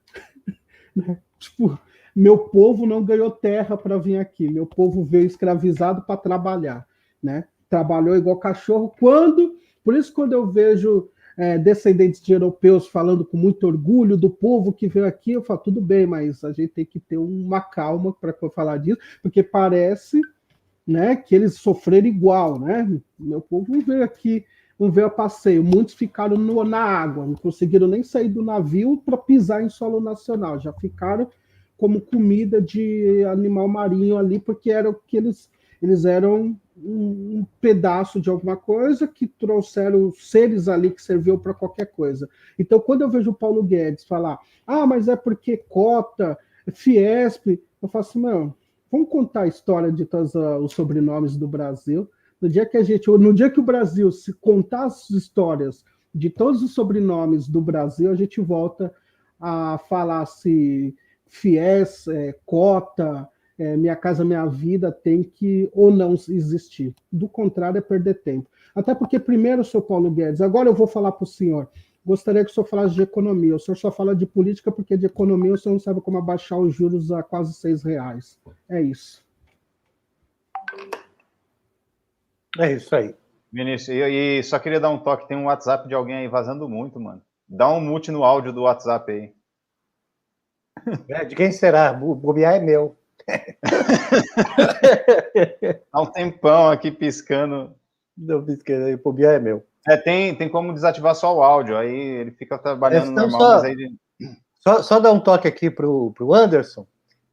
Tipo, meu povo não ganhou terra para vir aqui. Meu povo veio escravizado para trabalhar, né? Trabalhou igual cachorro. Por isso, quando eu vejo descendentes de europeus falando com muito orgulho do povo que veio aqui, eu falo, tudo bem, mas a gente tem que ter uma calma para falar disso, porque parece, né, que eles sofreram igual, né? Meu povo não veio aqui, não veio a passeio. Muitos ficaram na água, não conseguiram nem sair do navio para pisar em solo nacional. Já ficaram como comida de animal marinho ali, porque era o que eles eram um pedaço de alguma coisa que trouxeram seres ali que serviu para qualquer coisa. Então, quando eu vejo o Paulo Guedes falar, mas é porque cota, Fiesp, eu falo assim, vamos contar a história de todos os sobrenomes do Brasil. No dia que o Brasil se contar as histórias de todos os sobrenomes do Brasil, a gente volta a falar se Fies, cota, Minha Casa Minha Vida tem que ou não existir. Do contrário, é perder tempo. Até porque, primeiro, seu Paulo Guedes, agora eu vou falar para o senhor, gostaria que o senhor falasse de economia. O senhor só fala de política porque de economia o senhor não sabe como abaixar os juros a quase R$6. É isso. É isso aí. Vinícius, e só queria dar um toque, tem um WhatsApp de alguém aí vazando muito, mano. Dá um mute no áudio do WhatsApp aí. De quem será? Bobear é meu. Há um tempão aqui piscando. Não, piscando, bobear é meu. Tem como desativar só o áudio, aí ele fica trabalhando normal, mas aí... Só dar um toque aqui pro Anderson,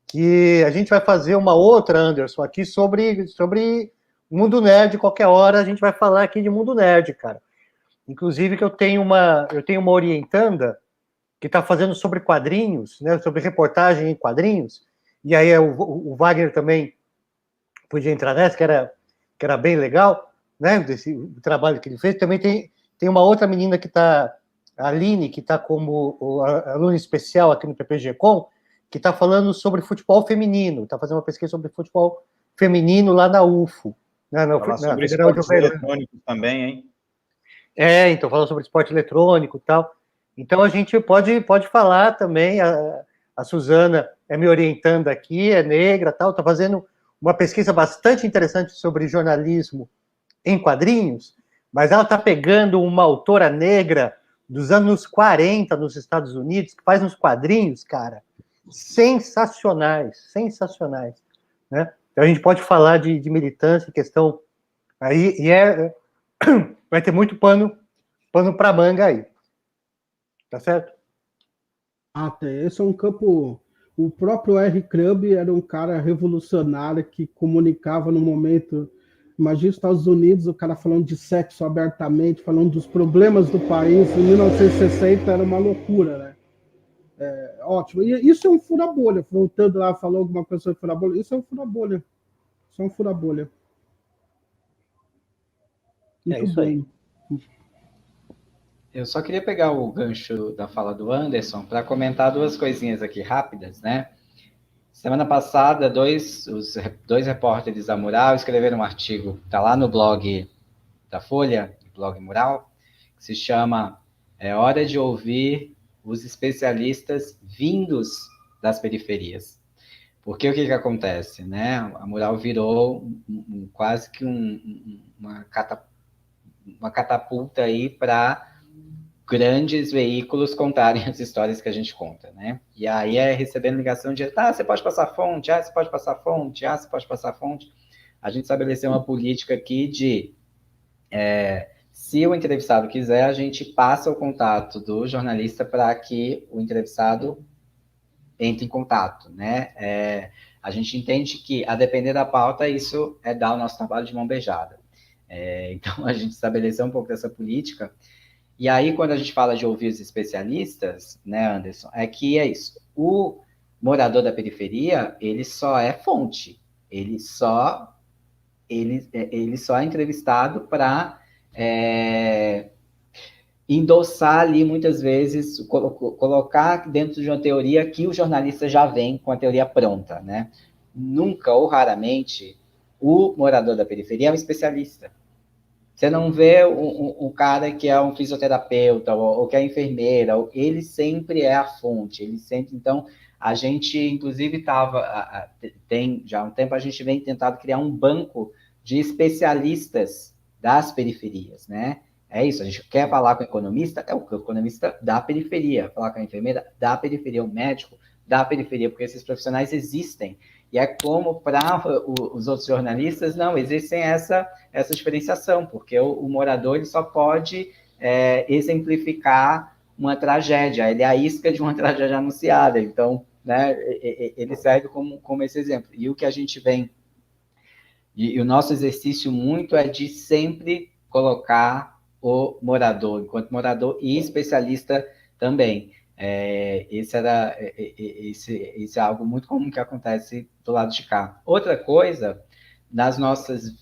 que a gente vai fazer uma outra, Anderson, aqui sobre Mundo Nerd. Qualquer hora a gente vai falar aqui de Mundo Nerd, cara. Inclusive que eu tenho uma orientanda que está fazendo sobre quadrinhos, né, sobre reportagem em quadrinhos, e aí o Wagner também podia entrar nessa, que era bem legal, né? Desse trabalho que ele fez. Também tem uma outra menina que está, a Aline, que está como aluna especial aqui no PPG-Com, que está falando sobre futebol feminino, está fazendo uma pesquisa sobre futebol feminino lá na UFO, né, na sobre Federal de esportes eletrônicos também, hein? Então falando sobre esporte eletrônico e tal. Então a gente pode falar também, a Suzana me orientando aqui, é negra, tal, está fazendo uma pesquisa bastante interessante sobre jornalismo em quadrinhos, mas ela está pegando uma autora negra dos anos 40 nos Estados Unidos, que faz uns quadrinhos, cara, sensacionais, né? Então a gente pode falar de militância, questão aí, vai ter muito pano para manga aí, tá certo? Até esse é um campo. O próprio R. Crumb era um cara revolucionário que comunicava no momento. Imagina os Estados Unidos, o cara falando de sexo abertamente, falando dos problemas do país. Em 1960 era uma loucura, né? Ótimo. E isso é um fura-bolha. Voltando lá, falou alguma coisa sobre fura-bolha. Isso é um fura-bolha. Isso é um fura-bolha. Muito isso bem. Aí. Eu só queria pegar o gancho da fala do Anderson para comentar duas coisinhas aqui rápidas, né? Semana passada, os dois repórteres da Mural escreveram um artigo, está lá no blog da Folha, blog Mural, que se chama É Hora de Ouvir os Especialistas Vindos das Periferias. Porque o que acontece, né? A Mural virou quase que uma catapulta aí para grandes veículos contarem as histórias que a gente conta, né? E aí recebendo ligação de, você pode passar fonte, você pode passar fonte, você pode passar fonte. A gente estabeleceu uma política aqui de, se o entrevistado quiser, a gente passa o contato do jornalista para que o entrevistado entre em contato, né? A gente entende que, a depender da pauta, isso dar o nosso trabalho de mão beijada. Então, a gente estabeleceu um pouco dessa política. E aí, quando a gente fala de ouvir os especialistas, né, Anderson, é isso. O morador da periferia, ele só é fonte. Ele só é entrevistado para endossar ali, muitas vezes, colocar dentro de uma teoria que o jornalista já vem com a teoria pronta, né? Nunca ou raramente o morador da periferia é um especialista. Você não vê um cara que é um fisioterapeuta ou que é enfermeira, ele sempre é a fonte, ele sempre... Então, a gente, inclusive, tem já há um tempo, a gente vem tentando criar um banco de especialistas das periferias, né? É isso, a gente quer falar com o economista, é o economista da periferia, falar com a enfermeira da periferia, o médico da periferia, porque esses profissionais existem. E é como para os outros jornalistas, não, existe essa diferenciação, porque o morador ele só pode exemplificar uma tragédia, ele é a isca de uma tragédia anunciada, então, né, ele serve como esse exemplo. E o que a gente vem, e o nosso exercício muito é de sempre colocar o morador, enquanto morador e especialista também. Esse é algo muito comum que acontece do lado de cá. Outra coisa, nas nossas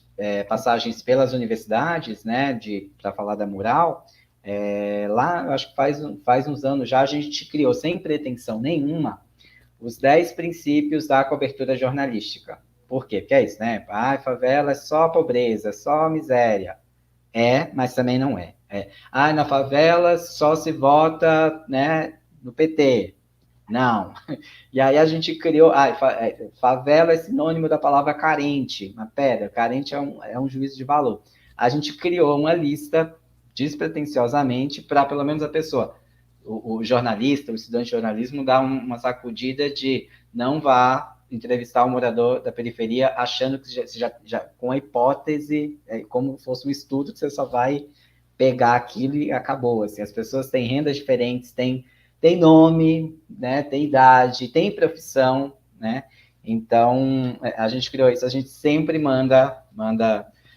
passagens pelas universidades, né, para falar da Mural, lá, eu acho que faz uns anos já, a gente criou, sem pretensão nenhuma, os 10 princípios da cobertura jornalística. Por quê? Porque é isso, né? Favela é só pobreza, só miséria. Mas também não é. Na favela só se vota, né, no PT. Não. E aí a gente criou... favela é sinônimo da palavra carente. Mas pera, carente é um juízo de valor. A gente criou uma lista despretensiosamente para, pelo menos, a pessoa, o jornalista, o estudante de jornalismo, dar uma sacudida de não vá entrevistar um morador da periferia achando que já com a hipótese, como fosse um estudo, que você só vai pegar aquilo e acabou. Assim, as pessoas têm rendas diferentes, têm nome, né, tem idade, tem profissão, né? Então, a gente criou isso, a gente sempre manda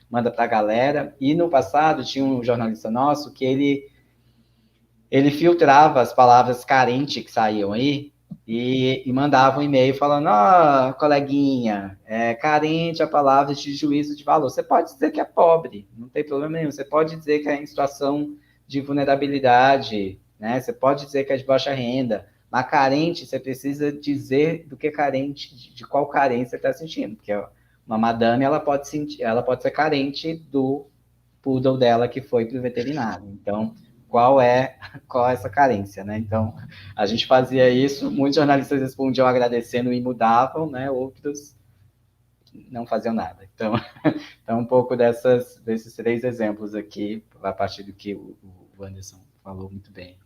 para a galera. E no passado tinha um jornalista nosso que ele filtrava as palavras carente que saíam aí, e mandava um e-mail falando, coleguinha, é carente a palavra de juízo de valor. Você pode dizer que é pobre, não tem problema nenhum. Você pode dizer que é em situação de vulnerabilidade, né? Você pode dizer que é de baixa renda, mas carente, você precisa dizer do que é carente, de qual carência você está sentindo, porque uma madame, ela pode ser carente do poodle dela que foi para o veterinário. Então, qual é essa carência, né? Então, a gente fazia isso, muitos jornalistas respondiam agradecendo e mudavam, né? Outros não faziam nada. Então, um pouco desses 3 exemplos aqui, a partir do que o Anderson falou muito bem.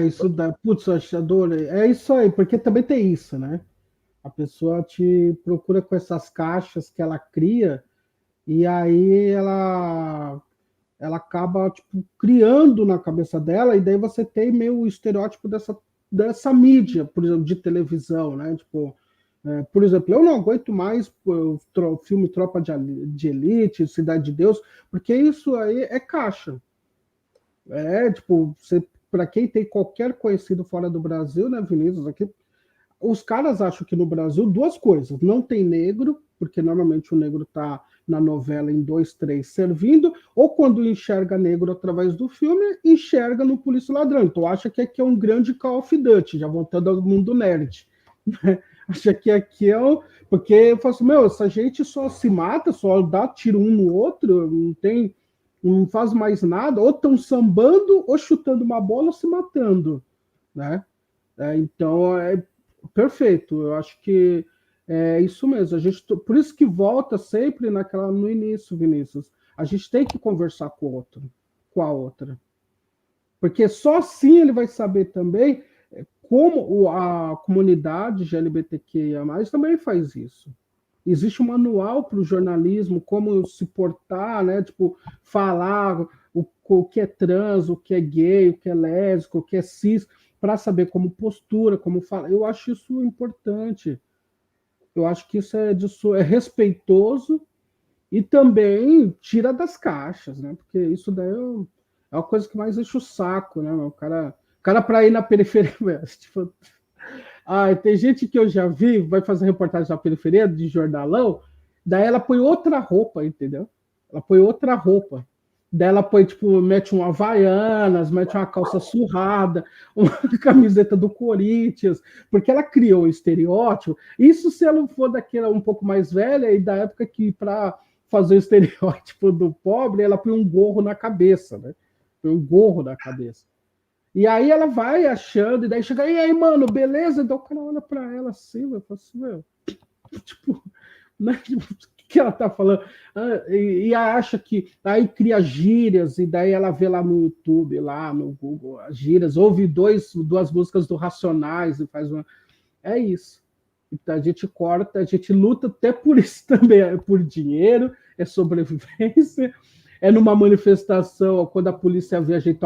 Isso dá. Putz, achador, é isso aí, porque também tem isso, né? A pessoa te procura com essas caixas que ela cria, e aí ela acaba tipo, criando na cabeça dela, e daí você tem meio o estereótipo dessa mídia, por exemplo, de televisão, né? Tipo, por exemplo, eu não aguento mais o filme Tropa de Elite, Cidade de Deus, porque isso aí é caixa. Tipo, para quem tem qualquer conhecido fora do Brasil, né, Vinícius, aqui, os caras acham que no Brasil 2 coisas. Não tem negro, porque normalmente o negro está na novela em 2, 3 servindo, ou quando enxerga negro através do filme, enxerga no Polícia Ladrão. Então acha que aqui é um grande Call of Duty, já voltando ao mundo nerd. Acha que aqui é um... Porque eu falo assim, essa gente só se mata, só dá tiro um no outro, não faz mais nada, ou estão sambando, ou chutando uma bola, ou se matando, né? Então, perfeito. Eu acho que é isso mesmo. Por isso que volta sempre no início, Vinícius. A gente tem que conversar com a outra. Porque só assim ele vai saber também como a comunidade LGBTQIA+, também faz isso. Existe um manual para o jornalismo, como se portar, né? Tipo, falar o que é trans, o que é gay, o que é lésbico, o que é cis, para saber como postura, como falar. Eu acho isso importante. Eu acho que isso é respeitoso e também tira das caixas, né? Porque isso daí é uma coisa que mais enche o saco, né? O cara para ir na periferia, tipo, tem gente que eu já vi, vai fazer reportagem na periferia de jornalão, daí ela põe outra roupa, entendeu? Ela põe outra roupa. Daí ela põe, tipo, mete um Havaianas, mete uma calça surrada, uma camiseta do Corinthians, porque ela criou um estereótipo. Isso se ela for daquela um pouco mais velha e da época que, para fazer o estereótipo do pobre, ela põe um gorro na cabeça, né? Põe um gorro na cabeça. E aí ela vai achando, e daí chega, e aí, mano, beleza? Então o cara olha pra ela assim, vai falar assim, tipo, né? O que ela tá falando? E acha que aí cria gírias, e daí ela vê lá no YouTube, lá no Google, as gírias, ouve 2 músicas do Racionais e faz uma. É isso. Então a gente corta, a gente luta até por isso também, é por dinheiro, é sobrevivência, é numa manifestação, quando a polícia vê, a gente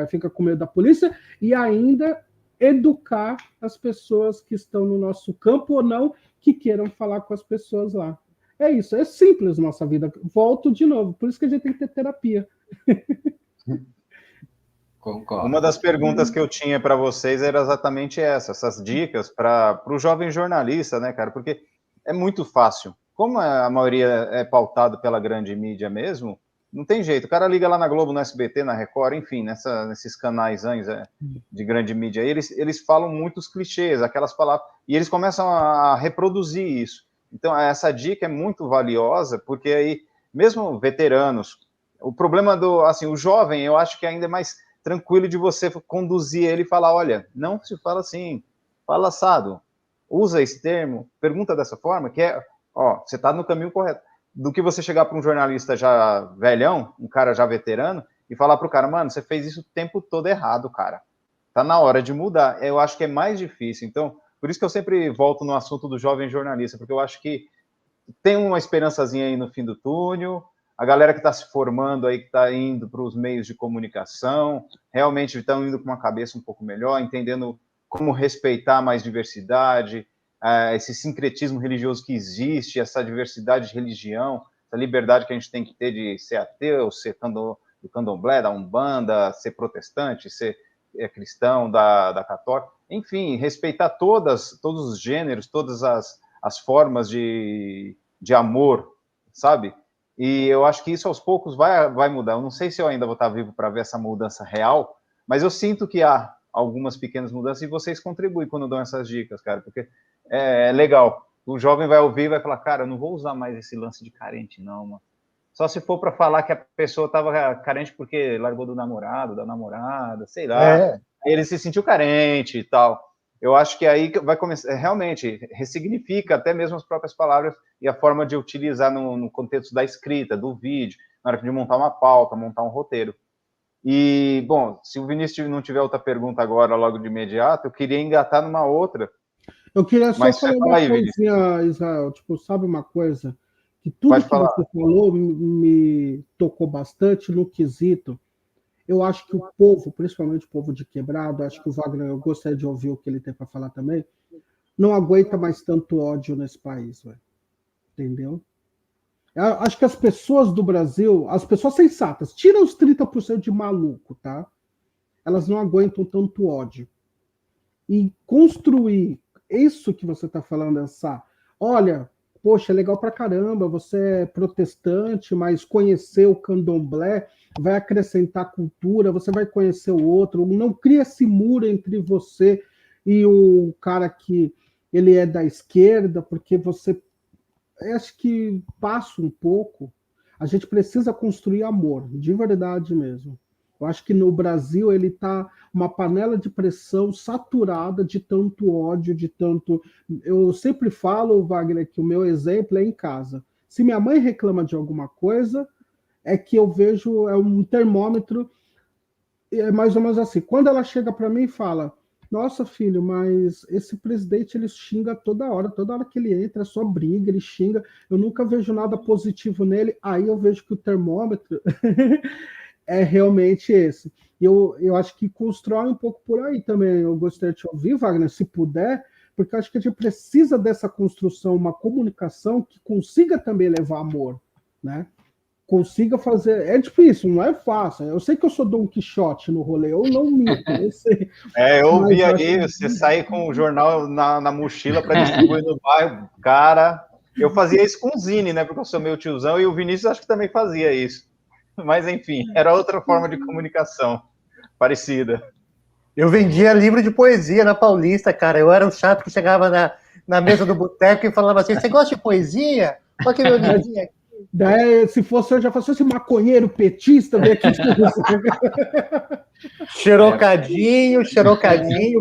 fica com medo da polícia, e ainda educar as pessoas que estão no nosso campo ou não, que queiram falar com as pessoas lá. É isso, é simples nossa vida. Volto de novo, por isso que a gente tem que ter terapia. Concordo. Uma das perguntas que eu tinha para vocês era exatamente essas dicas para o jovem jornalista, né, cara? Porque é muito fácil. Como a maioria é pautado pela grande mídia mesmo, não tem jeito. O cara liga lá na Globo, no SBT, na Record, enfim, nesses canais de grande mídia, eles falam muitos clichês, aquelas palavras, e eles começam a reproduzir isso. Então, essa dica é muito valiosa, porque aí, mesmo veteranos, o problema o jovem, eu acho que ainda é mais tranquilo de você conduzir ele e falar, olha, não se fala assim, fala assado, usa esse termo, pergunta dessa forma, que você está no caminho correto. Do que você chegar para um jornalista já velhão, um cara já veterano, e falar para o cara, mano, você fez isso o tempo todo errado, cara. Tá na hora de mudar. Eu acho que é mais difícil. Então, por isso que eu sempre volto no assunto do jovem jornalista, porque eu acho que tem uma esperançazinha aí no fim do túnel, a galera que está se formando aí, que está indo para os meios de comunicação, realmente estão indo com uma cabeça um pouco melhor, entendendo como respeitar mais diversidade, esse sincretismo religioso que existe, essa diversidade de religião, essa liberdade que a gente tem que ter de ser ateu, ser do candomblé, da umbanda, ser protestante, é cristão, da católica, enfim, respeitar todos os gêneros, todas as formas de amor, sabe? E eu acho que isso aos poucos vai mudar. Eu não sei se eu ainda vou estar vivo para ver essa mudança real, mas eu sinto que há algumas pequenas mudanças e vocês contribuem quando dão essas dicas, cara, porque é legal. O jovem vai ouvir e vai falar, cara, eu não vou usar mais esse lance de carente, não, mano. Só se for para falar que a pessoa estava carente porque largou do namorado, da namorada, sei lá. Aí ele se sentiu carente e tal. Eu acho que aí vai começar, realmente, ressignifica até mesmo as próprias palavras e a forma de utilizar no contexto da escrita, do vídeo, na hora de montar uma pauta, montar um roteiro. E, bom, se o Vinícius não tiver outra pergunta agora, logo de imediato, eu queria engatar numa outra. Eu queria só falar uma coisinha, Israel, tipo, sabe uma coisa? Que tudo que você falou me tocou bastante no quesito. Eu acho que o povo, principalmente o povo de Quebrado, acho que o Wagner, eu gostaria de ouvir o que ele tem para falar também, não aguenta mais tanto ódio nesse país, véio. Entendeu? Eu acho que as pessoas do Brasil, as pessoas sensatas, tira os 30% de maluco, tá? Elas não aguentam tanto ódio. E construir isso que você está falando, olha, poxa, é legal pra caramba, você é protestante, mas conhecer o candomblé vai acrescentar cultura, você vai conhecer o outro, não cria esse muro entre você e o cara que ele é da esquerda, porque você, acho que passa um pouco, a gente precisa construir amor, de verdade mesmo. Eu acho que no Brasil ele está uma panela de pressão saturada de tanto ódio, de tanto... Eu sempre falo, Wagner, que o meu exemplo é em casa. Se minha mãe reclama de alguma coisa, é que eu vejo, é um termômetro, é mais ou menos assim. Quando ela chega para mim e fala, nossa, filho, mas esse presidente, ele xinga toda hora que ele entra, é só briga, ele xinga, eu nunca vejo nada positivo nele, aí eu vejo que o termômetro... é realmente esse. Eu acho que constrói um pouco por aí também. Eu gostaria de te ouvir, Wagner, se puder, porque eu acho que a gente precisa dessa construção, uma comunicação que consiga também levar amor, né? Consiga fazer... É difícil, não é fácil. Eu sei que eu sou Dom Quixote no rolê, eu não minto, eu sei. Eu ouvi aí, você sair com o jornal na mochila para distribuir no bairro. Cara, eu fazia isso com o Zine, né? Porque eu sou meio tiozão, e o Vinícius acho que também fazia isso. Mas, enfim, era outra forma de comunicação parecida. Eu vendia livro de poesia na Paulista, cara. Eu era um chato que chegava na mesa do boteco e falava assim, você gosta de poesia? Olha que meu livrinho aqui. Daí, se fosse eu já fosse esse maconheiro petista, veio aqui. Xerocadinho,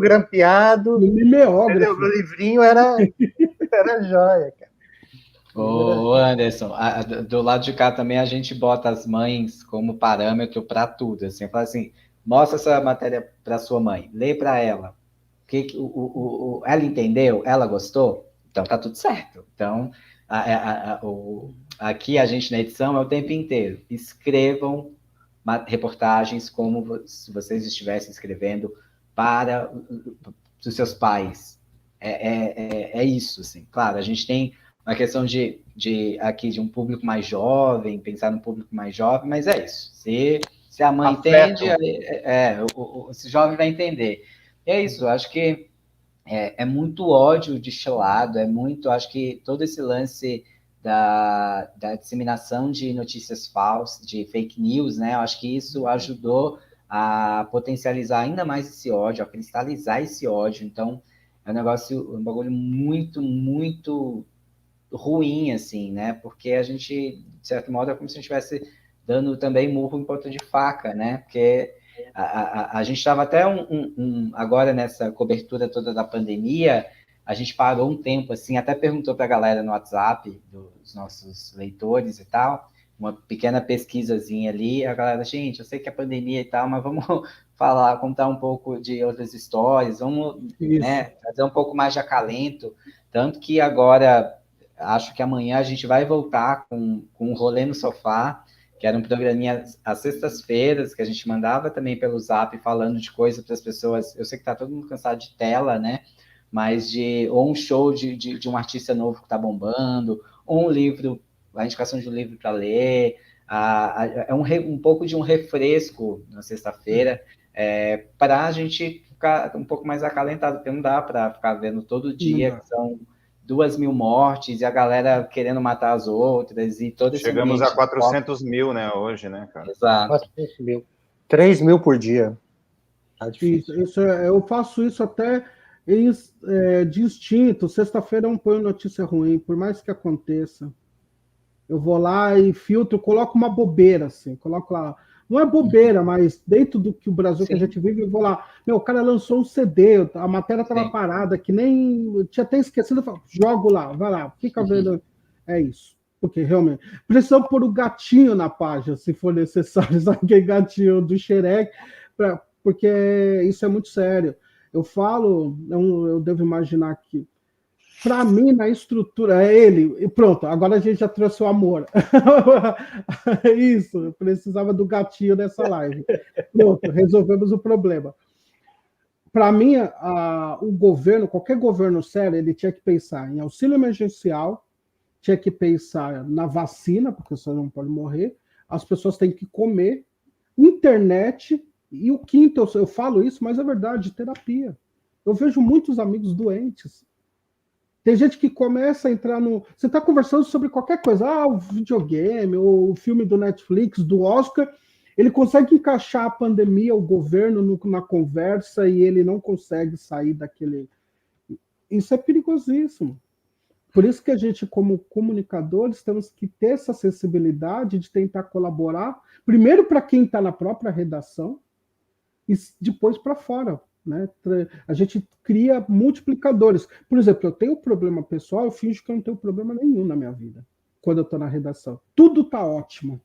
grampeado. Mimeógrafo. O livrinho era joia, cara. Ô, Anderson, do lado de cá também a gente bota as mães como parâmetro para tudo, assim, fala assim, mostra essa matéria para sua mãe, lê para ela, ela entendeu, ela gostou, então tá tudo certo. Então, aqui a gente na edição é o tempo inteiro, escrevam reportagens como se vocês estivessem escrevendo para os seus pais, é isso, assim, claro, a gente tem uma questão de um público mais jovem, pensar no público mais jovem, mas é isso. Se a mãe entende, esse jovem vai entender. E é isso, eu acho que é muito ódio destilado, acho que todo esse lance da disseminação de notícias falsas, de fake news, né? Eu acho que isso ajudou a potencializar ainda mais esse ódio, a cristalizar esse ódio. Então, é um bagulho muito, muito ruim, assim, né? Porque a gente, de certo modo, é como se a gente estivesse dando também murro em ponta de faca, né? Porque a gente estava até agora nessa cobertura toda da pandemia, a gente parou um tempo, assim, até perguntou para a galera no WhatsApp, dos nossos leitores e tal, uma pequena pesquisazinha ali, a galera, gente, eu sei que é pandemia e tal, mas vamos contar um pouco de outras histórias, vamos, né, trazer um pouco mais de acalento, tanto que agora... Acho que amanhã a gente vai voltar com um rolê no sofá, que era um programinha às sextas-feiras, que a gente mandava também pelo Zap, falando de coisa para as pessoas. Eu sei que está todo mundo cansado de tela, né? Mas ou um show de um artista novo que está bombando, ou um livro, a indicação de um livro para ler. É um pouco de um refresco na sexta-feira. para a gente ficar um pouco mais acalentado, porque não dá para ficar vendo todo dia que são 2.000 mortes e a galera querendo matar as outras e todo esse Chegamos a 400 mil, né, hoje, né, cara? Exato. 400 mil. 3 mil por dia. Tá difícil. Eu faço isso até de instinto. Sexta-feira eu não ponho notícia ruim, por mais que aconteça. Eu vou lá e filtro, coloco uma bobeira, assim, coloco lá. Não é bobeira, mas dentro do que o Brasil que a gente vive, eu vou lá. Meu, o cara lançou um CD, a matéria estava parada, que nem. Eu tinha até esquecido, eu falo, jogo lá, vai lá, fica vendo. É isso. Porque realmente. Precisamos pôr o gatinho na página, se for necessário, sabe aquele gatinho do Xerec, porque isso é muito sério. Eu falo, eu devo imaginar que, para mim, na estrutura, é ele, e pronto, agora a gente já trouxe o amor. Isso, eu precisava do gatinho nessa live. Pronto, resolvemos o problema. Para mim, o governo, qualquer governo sério, ele tinha que pensar em auxílio emergencial, tinha que pensar na vacina, porque você não pode morrer, as pessoas têm que comer, internet, e o quinto, eu falo isso, mas é verdade, terapia. Eu vejo muitos amigos doentes. Tem gente que começa a entrar no... Você está conversando sobre qualquer coisa, o videogame, ou o filme do Netflix, do Oscar, ele consegue encaixar a pandemia, o governo na conversa, e ele não consegue sair daquele... Isso é perigosíssimo. Por isso que a gente, como comunicadores, temos que ter essa sensibilidade de tentar colaborar, primeiro para quem está na própria redação, e depois para fora. Né? A gente cria multiplicadores. Por exemplo, eu tenho problema pessoal, eu finjo que eu não tenho problema nenhum na minha vida, quando eu estou na redação. Tudo está ótimo.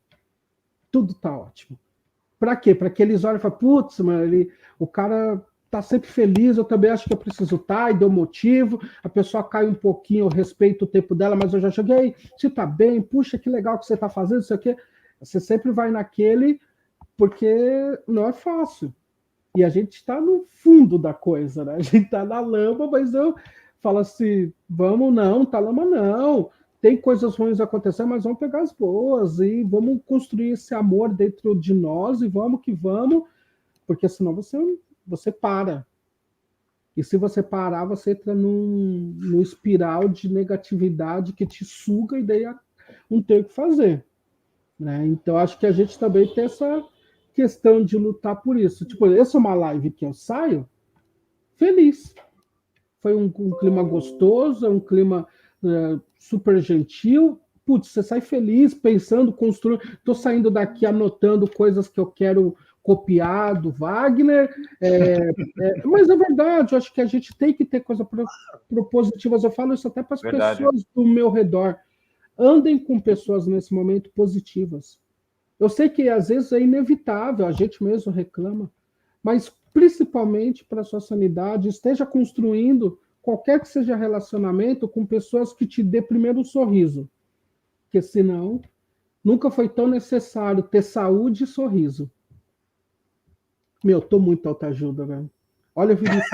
Tudo está ótimo. Para quê? Para que eles olhem e falem, putz, mano, o cara está sempre feliz, eu também acho que eu preciso estar, e deu motivo, a pessoa cai um pouquinho, eu respeito o tempo dela, mas eu já cheguei, você está bem, puxa, que legal que você está fazendo, isso aqui. Você sempre vai naquele, porque não é fácil. E a gente está no fundo da coisa, né? A gente está na lama, mas eu falo assim, vamos não, tá lama não. Tem coisas ruins acontecendo, mas vamos pegar as boas e vamos construir esse amor dentro de nós e vamos que vamos, porque senão você para. E se você parar, você entra num espiral de negatividade que te suga e daí não tem o que fazer. Né? Então, acho que a gente também tem essa questão de lutar por isso. Tipo, essa é uma live que eu saio feliz. Foi um clima gostoso, um clima super gentil. Putz, você sai feliz, pensando, construindo. Estou saindo daqui anotando coisas que eu quero copiar do Wagner. Mas é verdade, eu acho que a gente tem que ter coisas propositivas. Eu falo isso até para as pessoas do meu redor. Andem com pessoas nesse momento positivas. Eu sei que às vezes é inevitável, a gente mesmo reclama, mas principalmente para a sua sanidade, esteja construindo qualquer que seja relacionamento com pessoas que te dê primeiro um sorriso, porque senão nunca foi tão necessário ter saúde e sorriso. Meu, estou muito autoajuda, velho. Olha, Vinícius,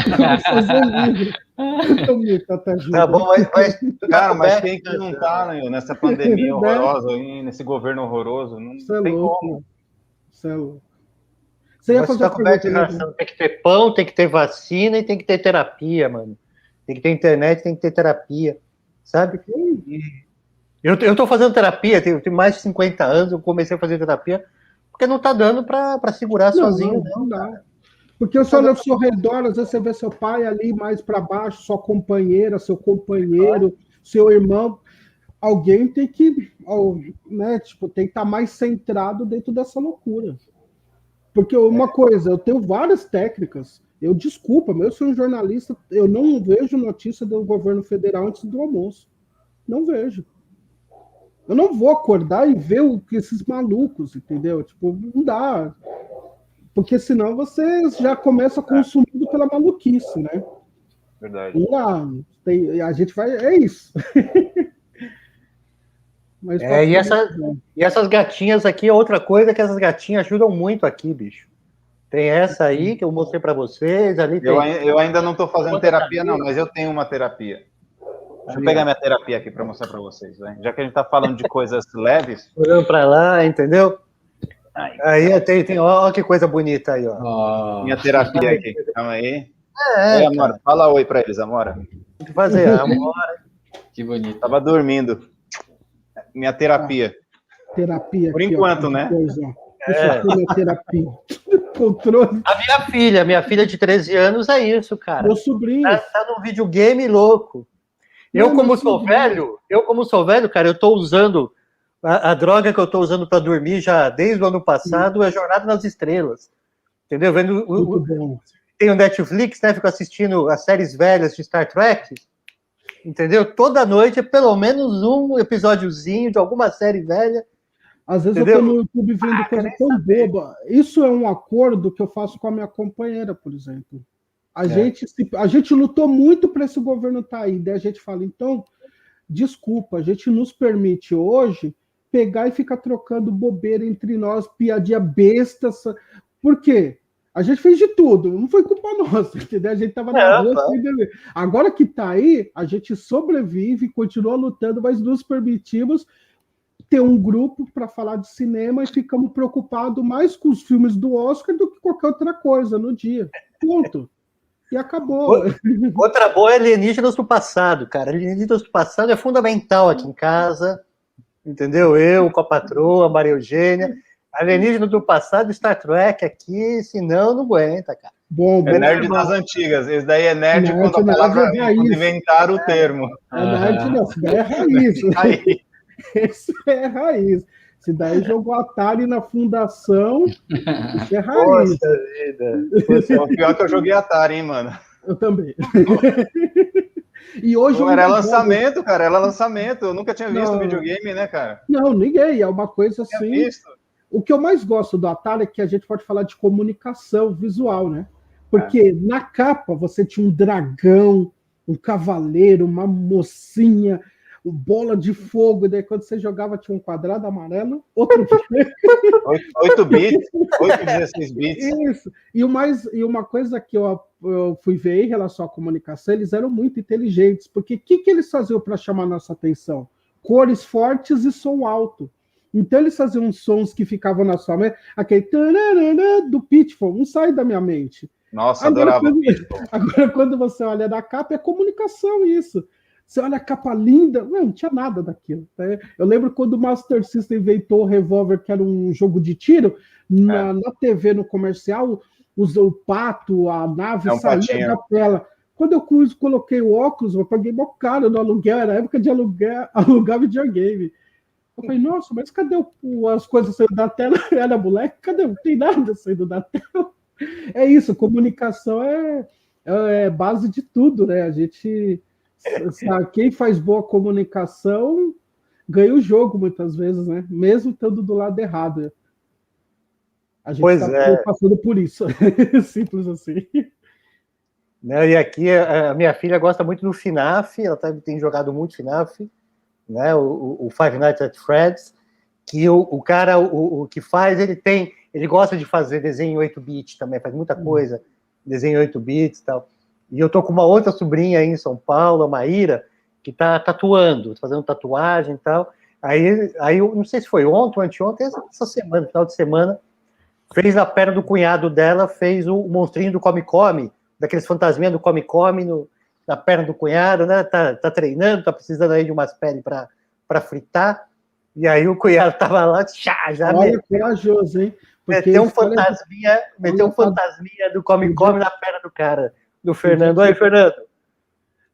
eu vou fazer um livro. Estou muito autoajuda. Tá bom, cara, mas quem que não tá, né, nessa pandemia horrorosa, aí, nesse governo horroroso? Não tem como. Isso é louco. Você ia fazer tem que ter pão, tem que ter vacina e tem que ter terapia, mano. Tem que ter internet, tem que ter terapia, sabe? Eu estou fazendo terapia, tenho mais de 50 anos, eu comecei a fazer terapia, porque não está dando para segurar sozinho, não dá. Porque você olha ao seu redor, às vezes você vê seu pai ali mais para baixo, sua companheira, seu companheiro, seu irmão. Alguém tem que, né, tem que estar mais centrado dentro dessa loucura. Porque uma coisa, eu tenho várias técnicas. Desculpa, mas eu sou um jornalista, eu não vejo notícia do governo federal antes do almoço. Não vejo. Eu não vou acordar e ver esses malucos, entendeu? Não dá. Porque senão você já começa consumido pela maluquice, né? Verdade. Não dá. A gente vai... É isso. Mas e essas gatinhas aqui é outra coisa que essas gatinhas ajudam muito aqui, bicho. Tem essa aí que eu mostrei para vocês. Ali eu ainda não estou fazendo terapia, não, mas eu tenho uma terapia. Deixa eu pegar minha terapia aqui para mostrar para vocês, né? Já que a gente está falando de coisas leves. Olhando para lá, entendeu? Aí tem, ó, que coisa bonita aí, ó. Minha terapia aqui. Calma aí. Oi, Amora, fala oi pra eles, Amora. Tem que fazer, Amora. Que bonito. Tava dormindo. Minha terapia. Terapia. Por aqui, enquanto, ó, né? Coisa, ó. Isso aqui é minha terapia. Controle. A minha filha de 13 anos é isso, cara. Meu sobrinho. Tá num videogame louco. Eu, como sou velho, cara, eu tô usando a droga que eu tô usando para dormir já desde o ano passado, é Jornada nas Estrelas. Entendeu? Vendo Muito bom. tem o Netflix, né? Fico assistindo as séries velhas de Star Trek. Entendeu? Toda noite é pelo menos um episódiozinho de alguma série velha. Às vezes Entendeu? eu tô no YouTube vendo coisa tão boba. Isso é um acordo que eu faço com a minha companheira, por exemplo. A gente lutou muito para esse governo estar aí. Daí a gente fala, então, desculpa, a gente nos permite hoje pegar e ficar trocando bobeira entre nós, piadinha besta. Por quê? A gente fez de tudo, não foi culpa nossa, entendeu? A gente tava na rua sem beber. Agora que tá aí, a gente sobrevive, continua lutando, mas nos permitimos ter um grupo para falar de cinema e ficamos preocupados mais com os filmes do Oscar do que qualquer outra coisa no dia. Ponto. E acabou. Outra boa é Alienígenas do Passado, cara. Alienígenas do Passado é fundamental aqui em casa, entendeu? Eu com a patroa, a Maria Eugênia. Alienígenas do Passado, Star Trek aqui, senão não aguenta, cara. Bom, é nerd das antigas. Esse daí é nerd quando a palavra quando inventaram o termo. É nerd, não. Isso daí é raiz. Isso é raiz. Se daí jogou Atari na fundação, isso é raiz. Poxa vida. O pior que eu joguei Atari, hein, mano? Eu também. E hoje não, era lançamento, cara, era lançamento. Eu nunca tinha visto videogame, né, cara? Não, ninguém. É uma coisa assim. O que eu mais gosto do Atari é que a gente pode falar de comunicação visual, né? Porque na capa você tinha um dragão, um cavaleiro, uma mocinha, bola de fogo, e daí quando você jogava tinha um quadrado amarelo, outro 8 bits, 8 16 bits. Isso. E uma coisa que eu fui ver em relação à comunicação, eles eram muito inteligentes, porque o que eles faziam para chamar nossa atenção? Cores fortes e som alto. Então eles faziam uns sons que ficavam na sua mente, aquele do Pitfall, não sai da minha mente. Nossa, adorava o Pitfall. Agora, quando você olha da capa, é comunicação isso. Você olha a capa linda, não tinha nada daquilo. Tá? Eu lembro quando o Master System inventou o Revolver, que era um jogo de tiro, na TV, no comercial, o pato, a nave saía da tela. Quando eu coloquei o óculos, eu paguei mó caro no aluguel, era a época de alugar videogame. Eu falei, nossa, mas cadê as coisas saindo da tela? Era moleque, cadê? Não tem nada saindo da tela. É isso, comunicação é base de tudo, né? A gente... Quem faz boa comunicação ganha o jogo muitas vezes, né? Mesmo estando do lado errado. A gente está passando por isso. Simples assim. E aqui a minha filha gosta muito do FNAF, ela tem jogado muito FNAF, né? O Five Nights at Freddy's, que o cara, o que faz, ele gosta de fazer desenho 8-bit também, faz muita coisa, desenho 8-bits e tal. E eu tô com uma outra sobrinha aí em São Paulo, a Maíra, que tá tatuando, fazendo tatuagem e tal. Aí eu não sei se foi ontem ou anteontem, essa semana, final de semana, fez na perna do cunhado dela, fez o monstrinho do Come-Come, daqueles fantasminhas do Come-Come na perna do cunhado, né? Tá treinando, tá precisando aí de umas peles para fritar. E aí o cunhado tava lá, já corajoso, hein? Meteu um fantasminha do Come-Come na perna do cara. Do Fernando. Oi, Fernando.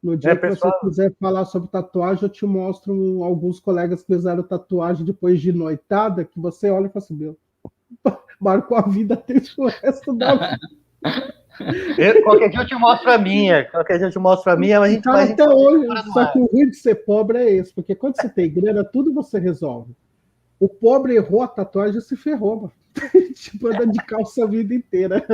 No dia que você quiser falar sobre tatuagem, eu te mostro alguns colegas que fizeram tatuagem depois de noitada, que você olha e fala assim, meu, marcou a vida até o resto da vida. Qualquer dia eu te mostro a minha. Mas a gente vai até hoje. Só que o ruim de ser pobre é esse, porque quando você tem grana, tudo você resolve. O pobre errou a tatuagem e se ferrou, mano. Tipo, anda de calça a vida inteira.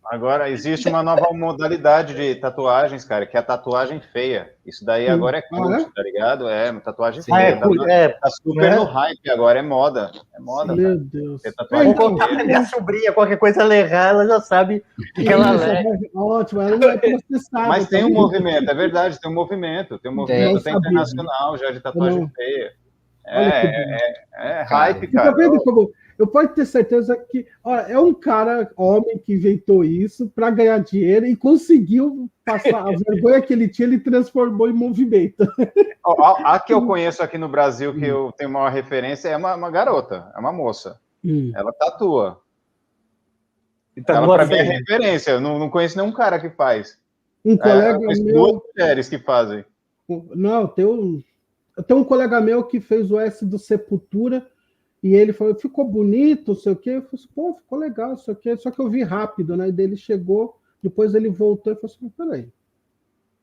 Agora, existe uma nova modalidade de tatuagens, cara, que é a tatuagem feia. Isso daí agora é cult, tá ligado? É, uma tatuagem feia. Tá super no hype agora, é moda. É moda. Meu Deus. Vou contar pra minha sobrinha, qualquer coisa ela errar, ela já sabe o que ela leva. Ótimo, ela não é processada. Mas tem um movimento, é verdade, tem um movimento até internacional já de tatuagem feia. É hype, cara. Tá vendo como Eu posso ter certeza que é um cara, homem, que inventou isso para ganhar dinheiro e conseguiu passar a vergonha que ele tinha, ele transformou em movimento. A que eu conheço aqui no Brasil, que eu tenho uma referência, é uma garota, é uma moça. Ela tatua. Ela, para mim, é referência. Eu não conheço nenhum cara que faz. Um colega meu... duas mulheres que fazem. Não, tem um colega meu que fez o S do Sepultura e ele falou, ficou bonito, não sei o quê. Eu falei assim, pô, ficou legal, não sei o quê. Só que eu vi rápido, né? E daí ele chegou, depois ele voltou e falou assim, peraí.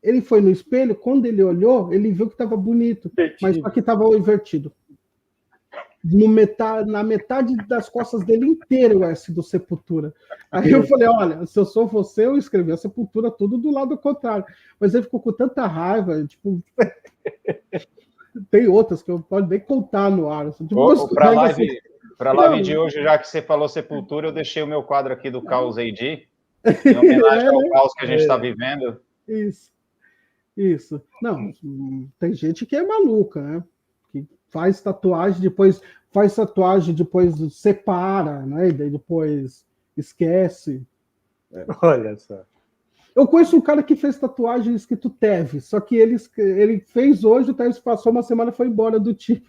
Ele foi no espelho, quando ele olhou, ele viu que estava bonito, mas só que estava invertido. Na metade das costas dele inteiro o S do Sepultura. Aí eu falei, olha, se eu sou você, eu escrevi a Sepultura tudo do lado contrário. Mas ele ficou com tanta raiva, tipo... Tem outras que eu posso nem contar no ar. Tipo, para a live de hoje, já que você falou Sepultura, eu deixei o meu quadro aqui do Caos AD, em homenagem ao caos que a gente está vivendo. Isso. Não, tem gente que é maluca, né? Que faz tatuagem, depois separa, né? E daí depois esquece. Olha só. Eu conheço um cara que fez tatuagem escrito Teve, só que ele fez hoje, o Teve passou uma semana e foi embora do time.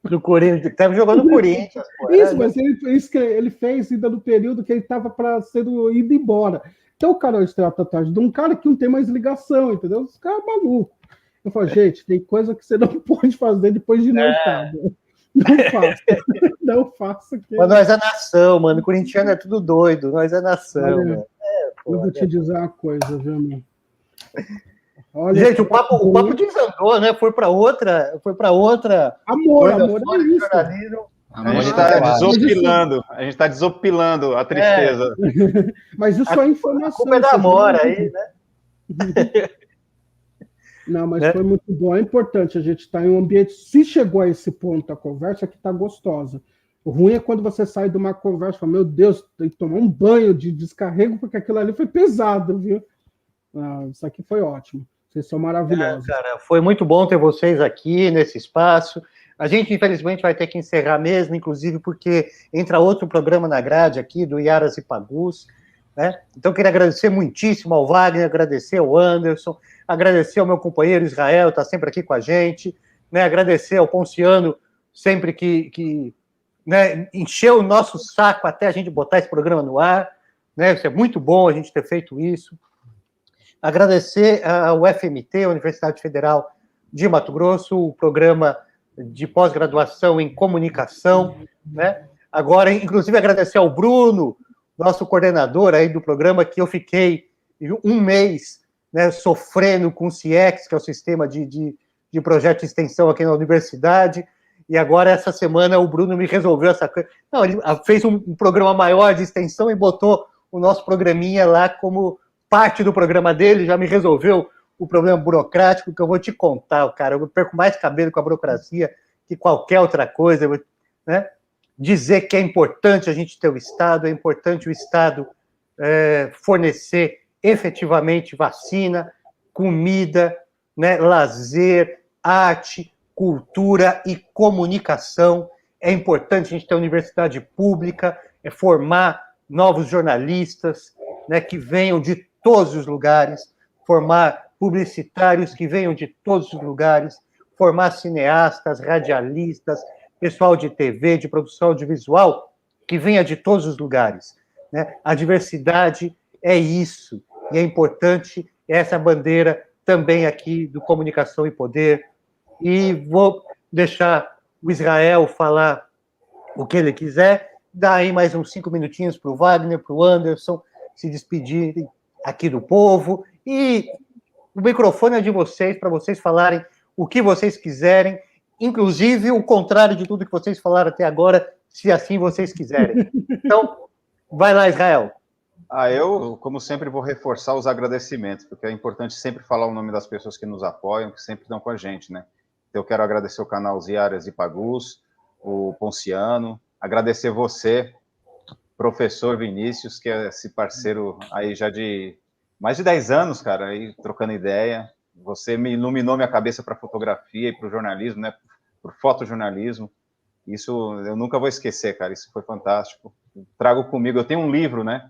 Do Corinthians, Teve jogando no Corinthians. Isso, mas ele fez ainda no período que ele estava para ser ido embora. Então o cara estreou a tatuagem de um cara que não tem mais ligação, entendeu? Os caras é maluco. Eu falo, gente, tem coisa que você não pode fazer depois de noitada. Não faça. Não faça. Mas nós é nação, mano. O corintiano é tudo doido. Nós é nação, mano. Eu vou te dizer uma coisa, viu, meu? Olha, gente, o papo desandou, né? Foi para outra. Amor é isso. A gente está desopilando a tristeza. Mas isso é informação. A culpa é da Amora aí, né? Não, mas foi muito bom. É importante a gente estar em um ambiente. Se chegou a esse ponto a conversa, que está gostosa. O ruim é quando você sai de uma conversa e fala, meu Deus, tem que tomar um banho de descarrego, porque aquilo ali foi pesado, viu? Isso aqui foi ótimo. Vocês são maravilhosos. Cara, foi muito bom ter vocês aqui nesse espaço. A gente, infelizmente, vai ter que encerrar mesmo, inclusive porque entra outro programa na grade aqui, do Iaras e Pagus, né? Então, queria agradecer muitíssimo ao Wagner, agradecer ao Anderson, agradecer ao meu companheiro Israel, está sempre aqui com a gente, né? Agradecer ao Ponciano, sempre que né, encheu o nosso saco até a gente botar esse programa no ar, né? Isso é muito bom a gente ter feito isso. Agradecer ao FMT, a Universidade Federal de Mato Grosso, o programa de pós-graduação em comunicação, né? Agora, inclusive, agradecer ao Bruno, nosso coordenador aí do programa, que eu fiquei um mês, né, sofrendo com o CIEX, que é o sistema de projeto de extensão aqui na universidade, e agora, essa semana, o Bruno me resolveu essa coisa. Não, ele fez um programa maior de extensão e botou o nosso programinha lá como parte do programa dele, já me resolveu o problema burocrático, que eu vou te contar, cara. Eu perco mais cabelo com a burocracia que qualquer outra coisa, né? Dizer que é importante a gente ter o Estado, é importante o Estado fornecer efetivamente vacina, comida, né, lazer, arte, cultura e comunicação. É importante a gente ter universidade pública, formar novos jornalistas, né, que venham de todos os lugares, formar publicitários que venham de todos os lugares, formar cineastas, radialistas, pessoal de TV, de produção audiovisual, que venha de todos os lugares, né? A diversidade é isso, e é importante essa bandeira também aqui do Comunicação e Poder. E vou deixar o Israel falar o que ele quiser, dar aí mais uns 5 minutinhos para o Wagner, para o Anderson, se despedirem aqui do povo, e o microfone é de vocês, para vocês falarem o que vocês quiserem, inclusive o contrário de tudo que vocês falaram até agora, se assim vocês quiserem. Então, vai lá, Israel. Eu, como sempre, vou reforçar os agradecimentos, porque é importante sempre falar o nome das pessoas que nos apoiam, que sempre estão com a gente, né? Então, eu quero agradecer o canal Iaras e Pagus, o Ponciano, agradecer você, professor Vinícius, que é esse parceiro aí já de mais de 10 anos, cara, aí trocando ideia. Você me iluminou minha cabeça para fotografia e para o jornalismo, né? Para o fotojornalismo. Isso eu nunca vou esquecer, cara, isso foi fantástico. Trago comigo, eu tenho um livro, né,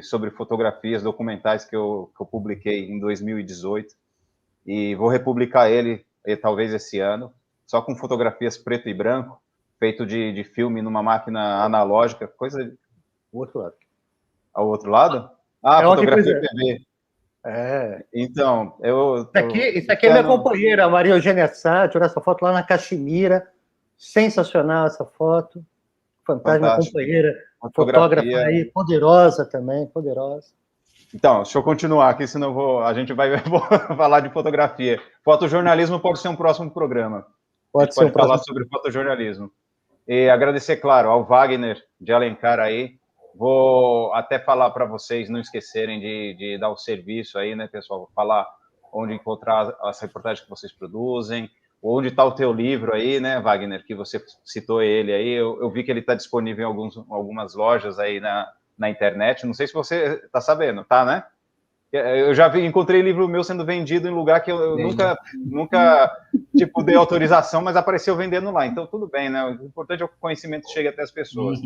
sobre fotografias documentais que eu publiquei em 2018, e vou republicar ele, talvez esse ano, só com fotografias preto e branco, feito de filme numa máquina analógica, coisa... O outro lado. Ao outro lado? Ah, É fotografia PV. Então, Isso aqui é minha companheira, Maria Eugênia Sá, tirou essa foto lá na Caxemira. Sensacional essa foto. Fantástica, minha companheira, fotógrafa aí, poderosa também, poderosa. Então, deixa eu continuar aqui, senão a gente vai falar de fotografia. Fotojornalismo pode ser um próximo programa. Pode falar sobre fotojornalismo. E agradecer, claro, ao Wagner de Alencar aí. Vou até falar para vocês não esquecerem de dar o serviço aí, né, pessoal? Vou falar onde encontrar as reportagens que vocês produzem, onde está o teu livro aí, né, Wagner, que você citou ele aí. Eu vi que ele está disponível em algumas lojas aí na internet. Não sei se você está sabendo, tá, né? Eu já encontrei livro meu sendo vendido em lugar que eu nunca tipo, dei autorização, mas apareceu vendendo lá. Então, tudo bem, né? O importante é que o conhecimento chegue até as pessoas.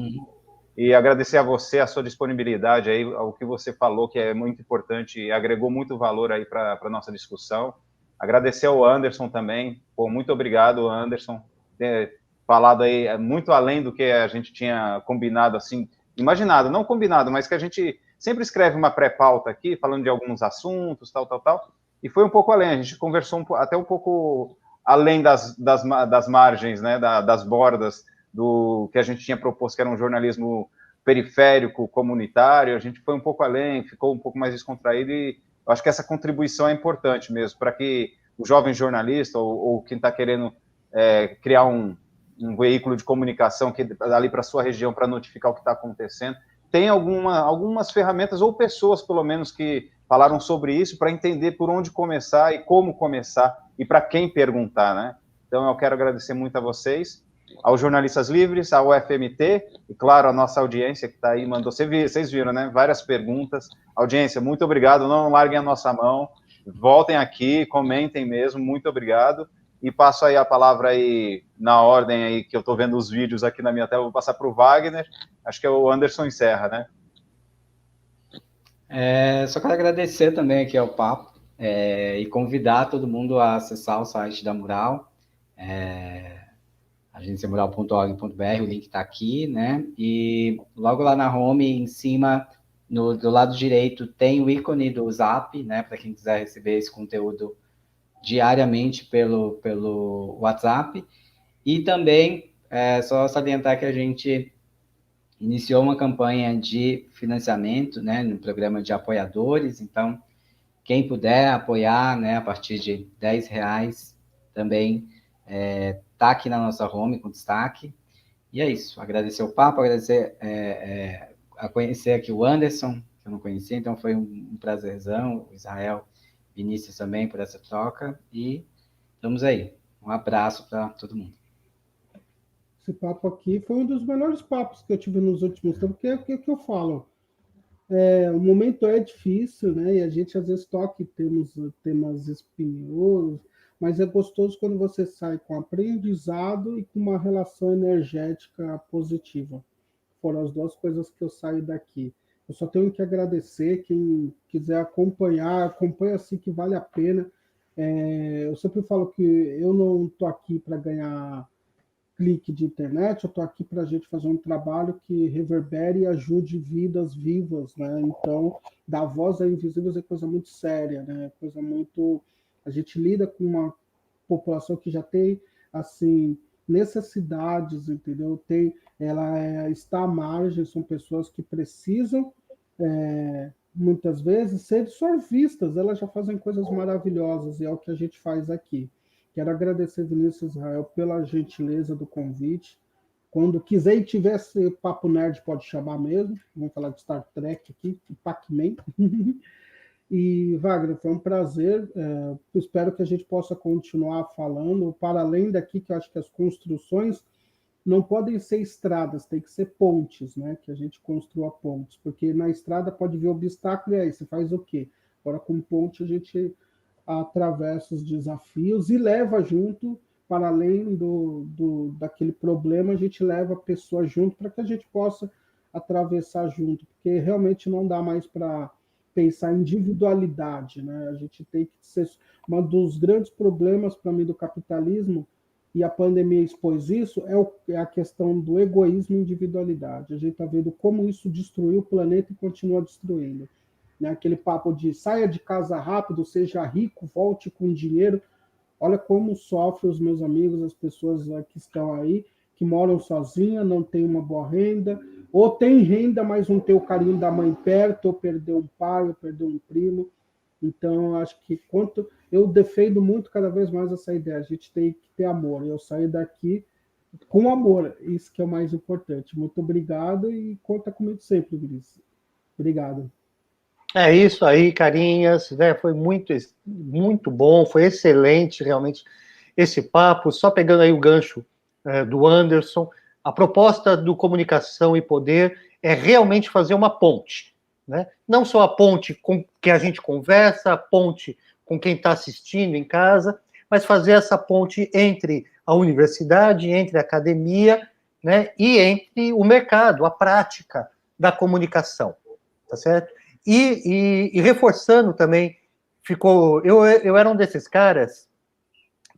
E agradecer a você, a sua disponibilidade aí, ao que você falou, que é muito importante e agregou muito valor aí para a nossa discussão. Agradecer ao Anderson também. Pô, muito obrigado, Anderson, ter falado aí muito além do que a gente tinha combinado, assim, imaginado, não combinado, mas que a gente sempre escreve uma pré-pauta aqui, falando de alguns assuntos, tal, e foi um pouco além, a gente conversou até um pouco além das margens, né, das bordas do que a gente tinha proposto, que era um jornalismo periférico, comunitário. A gente foi um pouco além, ficou um pouco mais descontraído, e eu acho que essa contribuição é importante mesmo, para que o jovem jornalista, ou quem está querendo criar um veículo de comunicação que ali para a sua região, para notificar o que está acontecendo, tem algumas ferramentas, ou pessoas, pelo menos, que falaram sobre isso, para entender por onde começar e como começar, e para quem perguntar, né? Então, eu quero agradecer muito a vocês, aos Jornalistas Livres, ao FMT, e, claro, a nossa audiência que está aí, mandou, vocês viram, né? Várias perguntas. Audiência, muito obrigado, não larguem a nossa mão, voltem aqui, comentem mesmo, muito obrigado. E passo aí a palavra aí, na ordem aí, que eu estou vendo os vídeos aqui na minha tela, vou passar para o Wagner, acho que é o Anderson encerra, né? Só quero agradecer também aqui ao papo, e convidar todo mundo a acessar o site da Mural, agenciamural.org.br, o link está aqui, né? E logo lá na home, em cima, do lado direito, tem o ícone do Zap, né? Para quem quiser receber esse conteúdo diariamente pelo WhatsApp. E também, só salientar que a gente iniciou uma campanha de financiamento, né? No programa de apoiadores. Então, quem puder apoiar, né? A partir de R$10 também, tá aqui na nossa home com destaque. E é isso, agradecer o papo, agradecer a conhecer aqui o Anderson, que eu não conhecia, então foi um prazerzão, o Israel, Vinícius também, por essa troca, e estamos aí. Um abraço para todo mundo. Esse papo aqui foi um dos melhores papos que eu tive nos últimos tempos, porque é o que eu falo. O momento é difícil, né? E a gente às vezes toca temas espinhosos, mas é gostoso quando você sai com aprendizado e com uma relação energética positiva. Foram as duas coisas que eu saio daqui. Eu só tenho que agradecer, quem quiser acompanha assim que vale a pena. Eu sempre falo que eu não estou aqui para ganhar clique de internet, eu estou aqui para a gente fazer um trabalho que reverbere e ajude vidas vivas, né? Então, dar voz a invisíveis é coisa muito séria, né? Coisa muito... A gente lida com uma população que já tem, assim, necessidades, entendeu? Ela está à margem, são pessoas que precisam, muitas vezes, ser sorvistas, elas já fazem coisas maravilhosas, e é o que a gente faz aqui. Quero agradecer, Vinícius Israel, pela gentileza do convite. Quando quiser e tiver esse papo nerd, pode chamar mesmo. Vamos falar de Star Trek aqui, Pac-Man. E, Wagner, foi um prazer. Espero que a gente possa continuar falando. Para além daqui, que eu acho que as construções não podem ser estradas, tem que ser pontes, né? Que a gente construa pontes. Porque na estrada pode vir obstáculo, e aí você faz o quê? Agora, com ponte, a gente atravessa os desafios e leva junto para além daquele problema, a gente leva a pessoa junto para que a gente possa atravessar junto, porque realmente não dá mais para pensar em individualidade, né? A gente tem que ser... Um dos grandes problemas para mim do capitalismo, e a pandemia expôs isso, é a questão do egoísmo e individualidade. A gente está vendo como isso destruiu o planeta e continua destruindo. Né? Aquele papo de saia de casa rápido, seja rico, volte com dinheiro. Olha como sofrem os meus amigos, as pessoas que estão aí, que moram sozinhas, não têm uma boa renda, ou tem renda, mas não tem o carinho da mãe perto, ou perdeu um pai, ou perdeu um primo. Então, acho que eu defendo muito cada vez mais essa ideia, a gente tem que ter amor. Eu saio daqui com amor, isso que é o mais importante. Muito obrigado e conta comigo sempre, Gris. Obrigado. É isso aí, carinhas, né? Foi muito, muito bom, foi excelente realmente esse papo. Só pegando aí o gancho do Anderson, a proposta do Comunicação e Poder é realmente fazer uma ponte, né? Não só a ponte com que a gente conversa, a ponte com quem está assistindo em casa, mas fazer essa ponte entre a universidade, entre a academia, né? E entre o mercado, a prática da comunicação, tá certo? E reforçando também, eu era um desses caras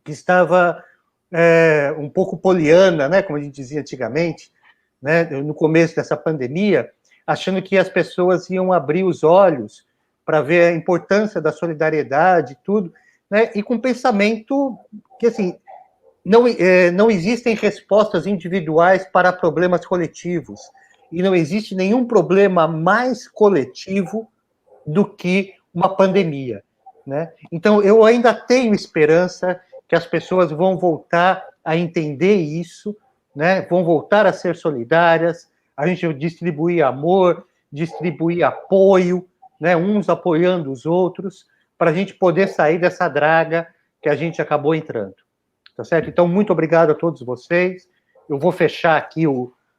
que estava um pouco poliana, né, como a gente dizia antigamente, né, no começo dessa pandemia, achando que as pessoas iam abrir os olhos para ver a importância da solidariedade e tudo, né, e com pensamento que, assim, não existem respostas individuais para problemas coletivos, e não existe nenhum problema mais coletivo do que uma pandemia, né? Então, eu ainda tenho esperança que as pessoas vão voltar a entender isso, né? Vão voltar a ser solidárias, a gente distribuir amor, distribuir apoio, né? Uns apoiando os outros, para a gente poder sair dessa draga que a gente acabou entrando, tá certo? Então, muito obrigado a todos vocês. Eu vou fechar aqui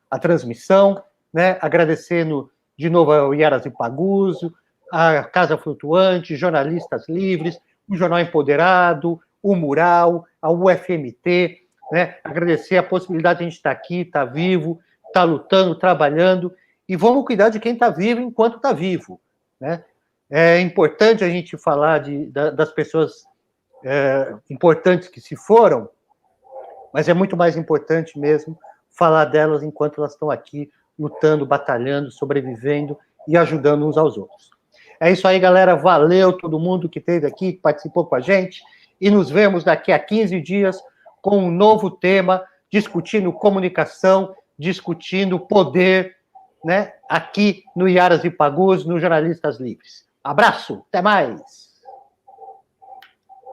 a transmissão, né? Agradecendo de novo ao Iaras e Paguso, a Casa Flutuante, Jornalistas Livres, o Jornal Empoderado, o Mural, a UFMT, né? Agradecer a possibilidade de a gente estar aqui, estar vivo, estar lutando, trabalhando, e vamos cuidar de quem está vivo enquanto está vivo, né? É importante a gente falar das pessoas importantes que se foram, mas é muito mais importante mesmo falar delas enquanto elas estão aqui lutando, batalhando, sobrevivendo e ajudando uns aos outros. É isso aí, galera. Valeu todo mundo que esteve aqui, que participou com a gente. E nos vemos daqui a 15 dias com um novo tema, discutindo comunicação, discutindo poder, né? Aqui no Iaras e Pagus, no Jornalistas Livres. Abraço, até mais!